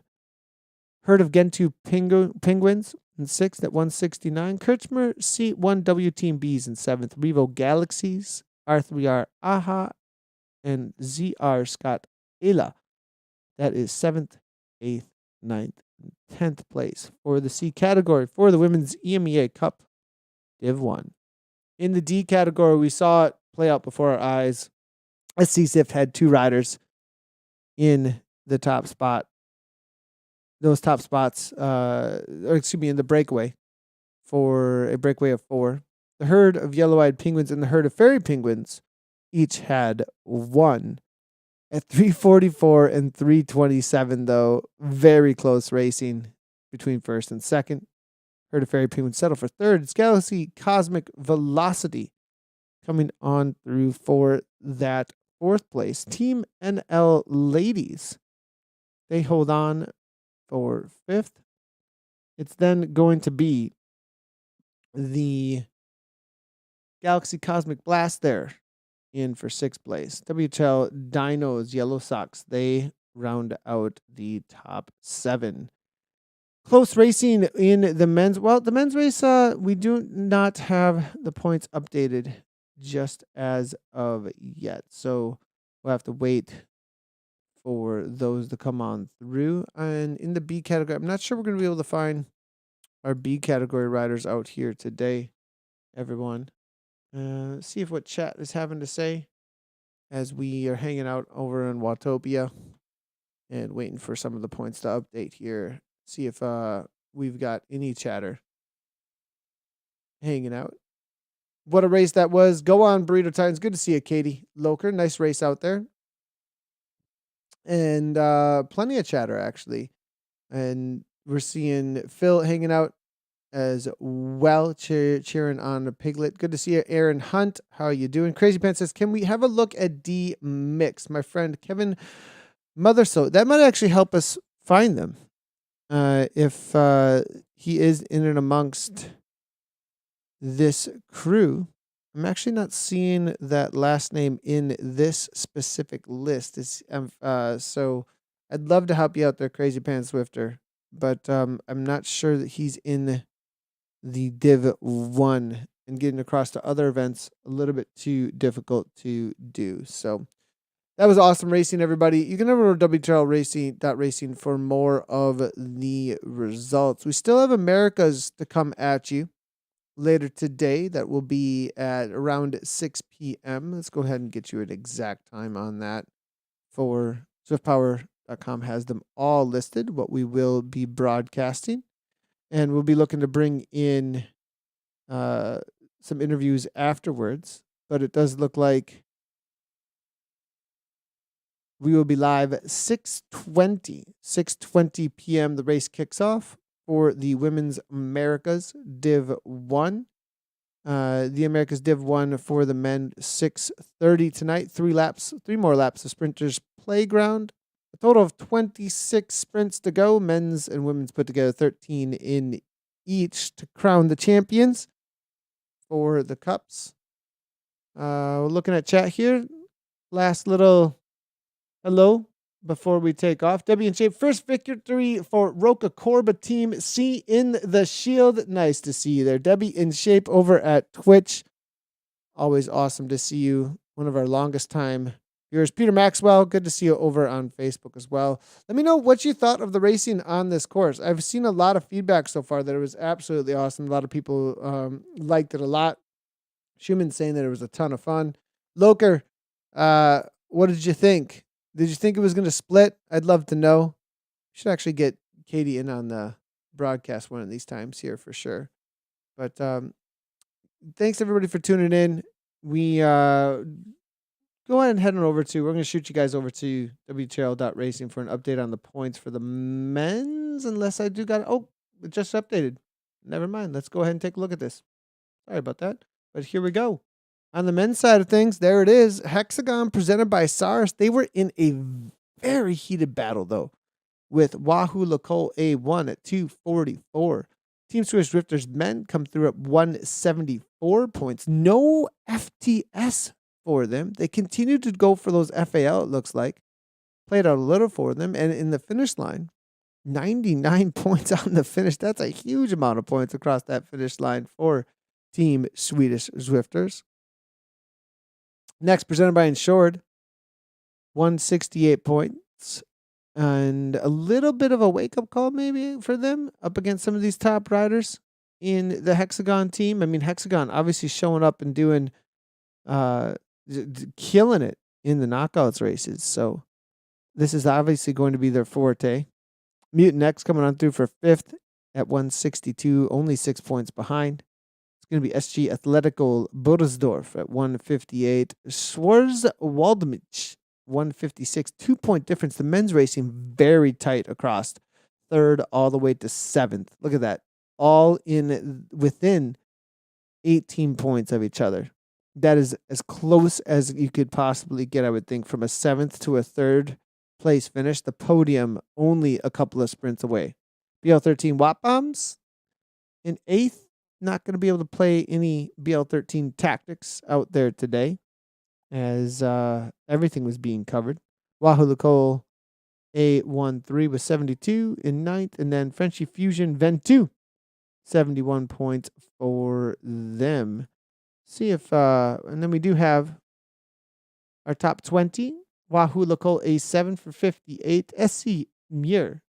Herd of Gentoo Penguins in sixth at 169. Kirchmer C1W Team Bs in seventh. Revo Galaxies, R3R Aha, and ZR Scott Ela. That is seventh, eighth, ninth, 10th place for the C category for the Women's EMEA Cup Div 1. In the D category, we saw it play out before our eyes. SC Zift had 2 riders in the top spot. Those top spots, in the breakaway for a breakaway of 4. The Herd of Yellow-Eyed Penguins and the Herd of Fairy Penguins each had 1. At 344 and 327, though, very close racing between first and second. Herd of Fairy Penguins settle for third. It's Galaxy Cosmic Velocity coming on through for that fourth place. Team NL Ladies, they hold on for fifth. It's then going to be the Galaxy Cosmic Blast there in for sixth place. WTRL Dinos Yellow Sox, they round out the top 7. Close racing in the men's. Well, the men's race, we do not have the points updated just as of yet. So we'll have to wait for those to come on through. And in the B category, I'm not sure we're going to be able to find our B category riders out here today, everyone. See if what chat is having to say as we are hanging out over in Watopia and waiting for some of the points to update here. See if we've got any chatter hanging out. What a race that was. Go on, Burrito Titans. Good to see you, Katie Loker. Nice race out there. And plenty of chatter, actually. And we're seeing Phil hanging out as well, cheering on the Piglet. Good to see you, Aaron Hunt. How are you doing? Crazy Pants says, can we have a look at D Mix? My friend Kevin Motherso. That might actually help us find them. If he is in and amongst this crew. I'm actually not seeing that last name in this specific list. So I'd love to help you out there, Crazy Pants Swifter, but I'm not sure that he's in the Div 1, and getting across to other events a little bit too difficult to do. So that was awesome racing, everybody. You can go to WTRL Racing for more of the results. We still have Americas to come at you later today. That will be at around 6 p.m. Let's go ahead and get you an exact time on that. For SwiftPower.com has them all listed, what we will be broadcasting. And we'll be looking to bring in some interviews afterwards. But it does look like we will be live at 6:20 p.m. The race kicks off for the Women's Americas Div 1. The Americas Div 1 for the men, 6:30 tonight. 3 more laps of Sprinters Playground. A total of 26 sprints to go. Men's and women's put together 13 in each to crown the champions for the cups. We're looking at chat here. Last little hello before we take off. Debbie in shape. First victory for Roca Corba Team C in the Shield. Nice to see you there. Debbie in shape over at Twitch. Always awesome to see you. One of our longest time viewers. Peter Maxwell, good to see you over on Facebook as well. Let me know what you thought of the racing on this course. I've seen a lot of feedback so far that it was absolutely awesome. A lot of people liked it a lot. Schumann saying that it was a ton of fun. Loker, what did you think? Did you think it was going to split? I'd love to know. Should actually get Katie in on the broadcast one of these times here for sure. But thanks everybody for tuning in. We go ahead and head on over to, we're going to shoot you guys over to WTRL.racing for an update on the points for the men's, unless I do got, it just updated. Never mind. Let's go ahead and take a look at this. Sorry about that. But here we go. On the men's side of things, there it is. Hexagon presented by SARS. They were in a very heated battle, though, with Wahoo Lacole A1 at 244. Team Swiss Drifters men come through at 174 points. No FTS for them. They continued to go for those FAL, it looks like. Played out a little for them. And in the finish line, 99 points on the finish. That's a huge amount of points across that finish line for Team Swedish Zwifters. Next, presented by Insured, 168 points. And a little bit of a wake-up call maybe for them up against some of these top riders in the Hexagon team. I mean, Hexagon obviously showing up and doing, killing it in the knockouts races. So this is obviously going to be their forte. Mutant X coming on through for 5th at 162, only 6 points behind. Going to be SG Atletico Budersdorf at 158. Schwarz Waldmich, 156. 2-point difference. The men's racing very tight across 3rd all the way to 7th. Look at that. All in within 18 points of each other. That is as close as you could possibly get, I would think, from a 7th to a 3rd place finish. The podium only a couple of sprints away. BL13 Watt Bombs in 8th. Not going to be able to play any BL13 tactics out there today, as everything was being covered. Wahoo Lacole A13 was 72 in 9th, and then Frenchy Fusion Ventu, 71 points for them. See if, and then we do have our top 20. Wahoo Lacole A7 for 58. SC Muir,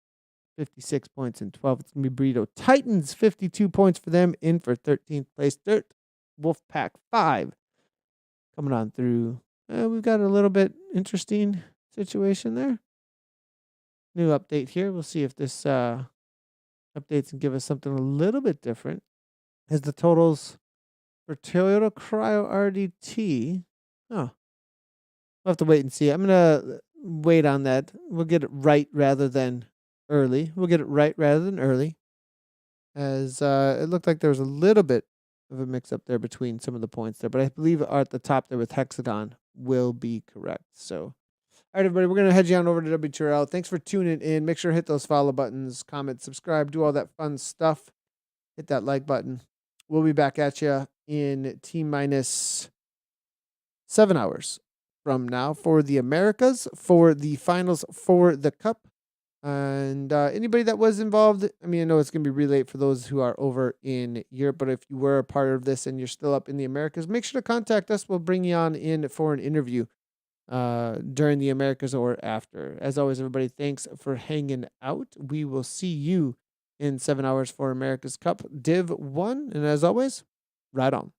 56 points in 12. It's going to be Burrito Titans, 52 points for them, in for 13th place. Dirt Wolfpack 5 coming on through. We've got a little bit interesting situation there. New update here. We'll see if this updates and give us something a little bit different. As the totals for Toyota Cryo RDT. Oh, we'll have to wait and see. I'm going to wait on that. We'll get it right rather than early. As it looked like there was a little bit of a mix up there between some of the points there, but I believe at the top there with Hexagon will be correct. So, all right, everybody, we're going to head you on over to WTRL. Thanks for tuning in. Make sure to hit those follow buttons, comment, subscribe, do all that fun stuff. Hit that like button. We'll be back at you in T-minus 7 hours from now for the Americas, for the finals for the Cup. And anybody that was involved, I mean, I know it's going to be really late for those who are over in Europe, but if you were a part of this and you're still up in the Americas, make sure to contact us. We'll bring you on in for an interview during the Americas or after. As always, everybody, thanks for hanging out. We will see you in 7 hours for America's Cup Div 1. And as always, ride on.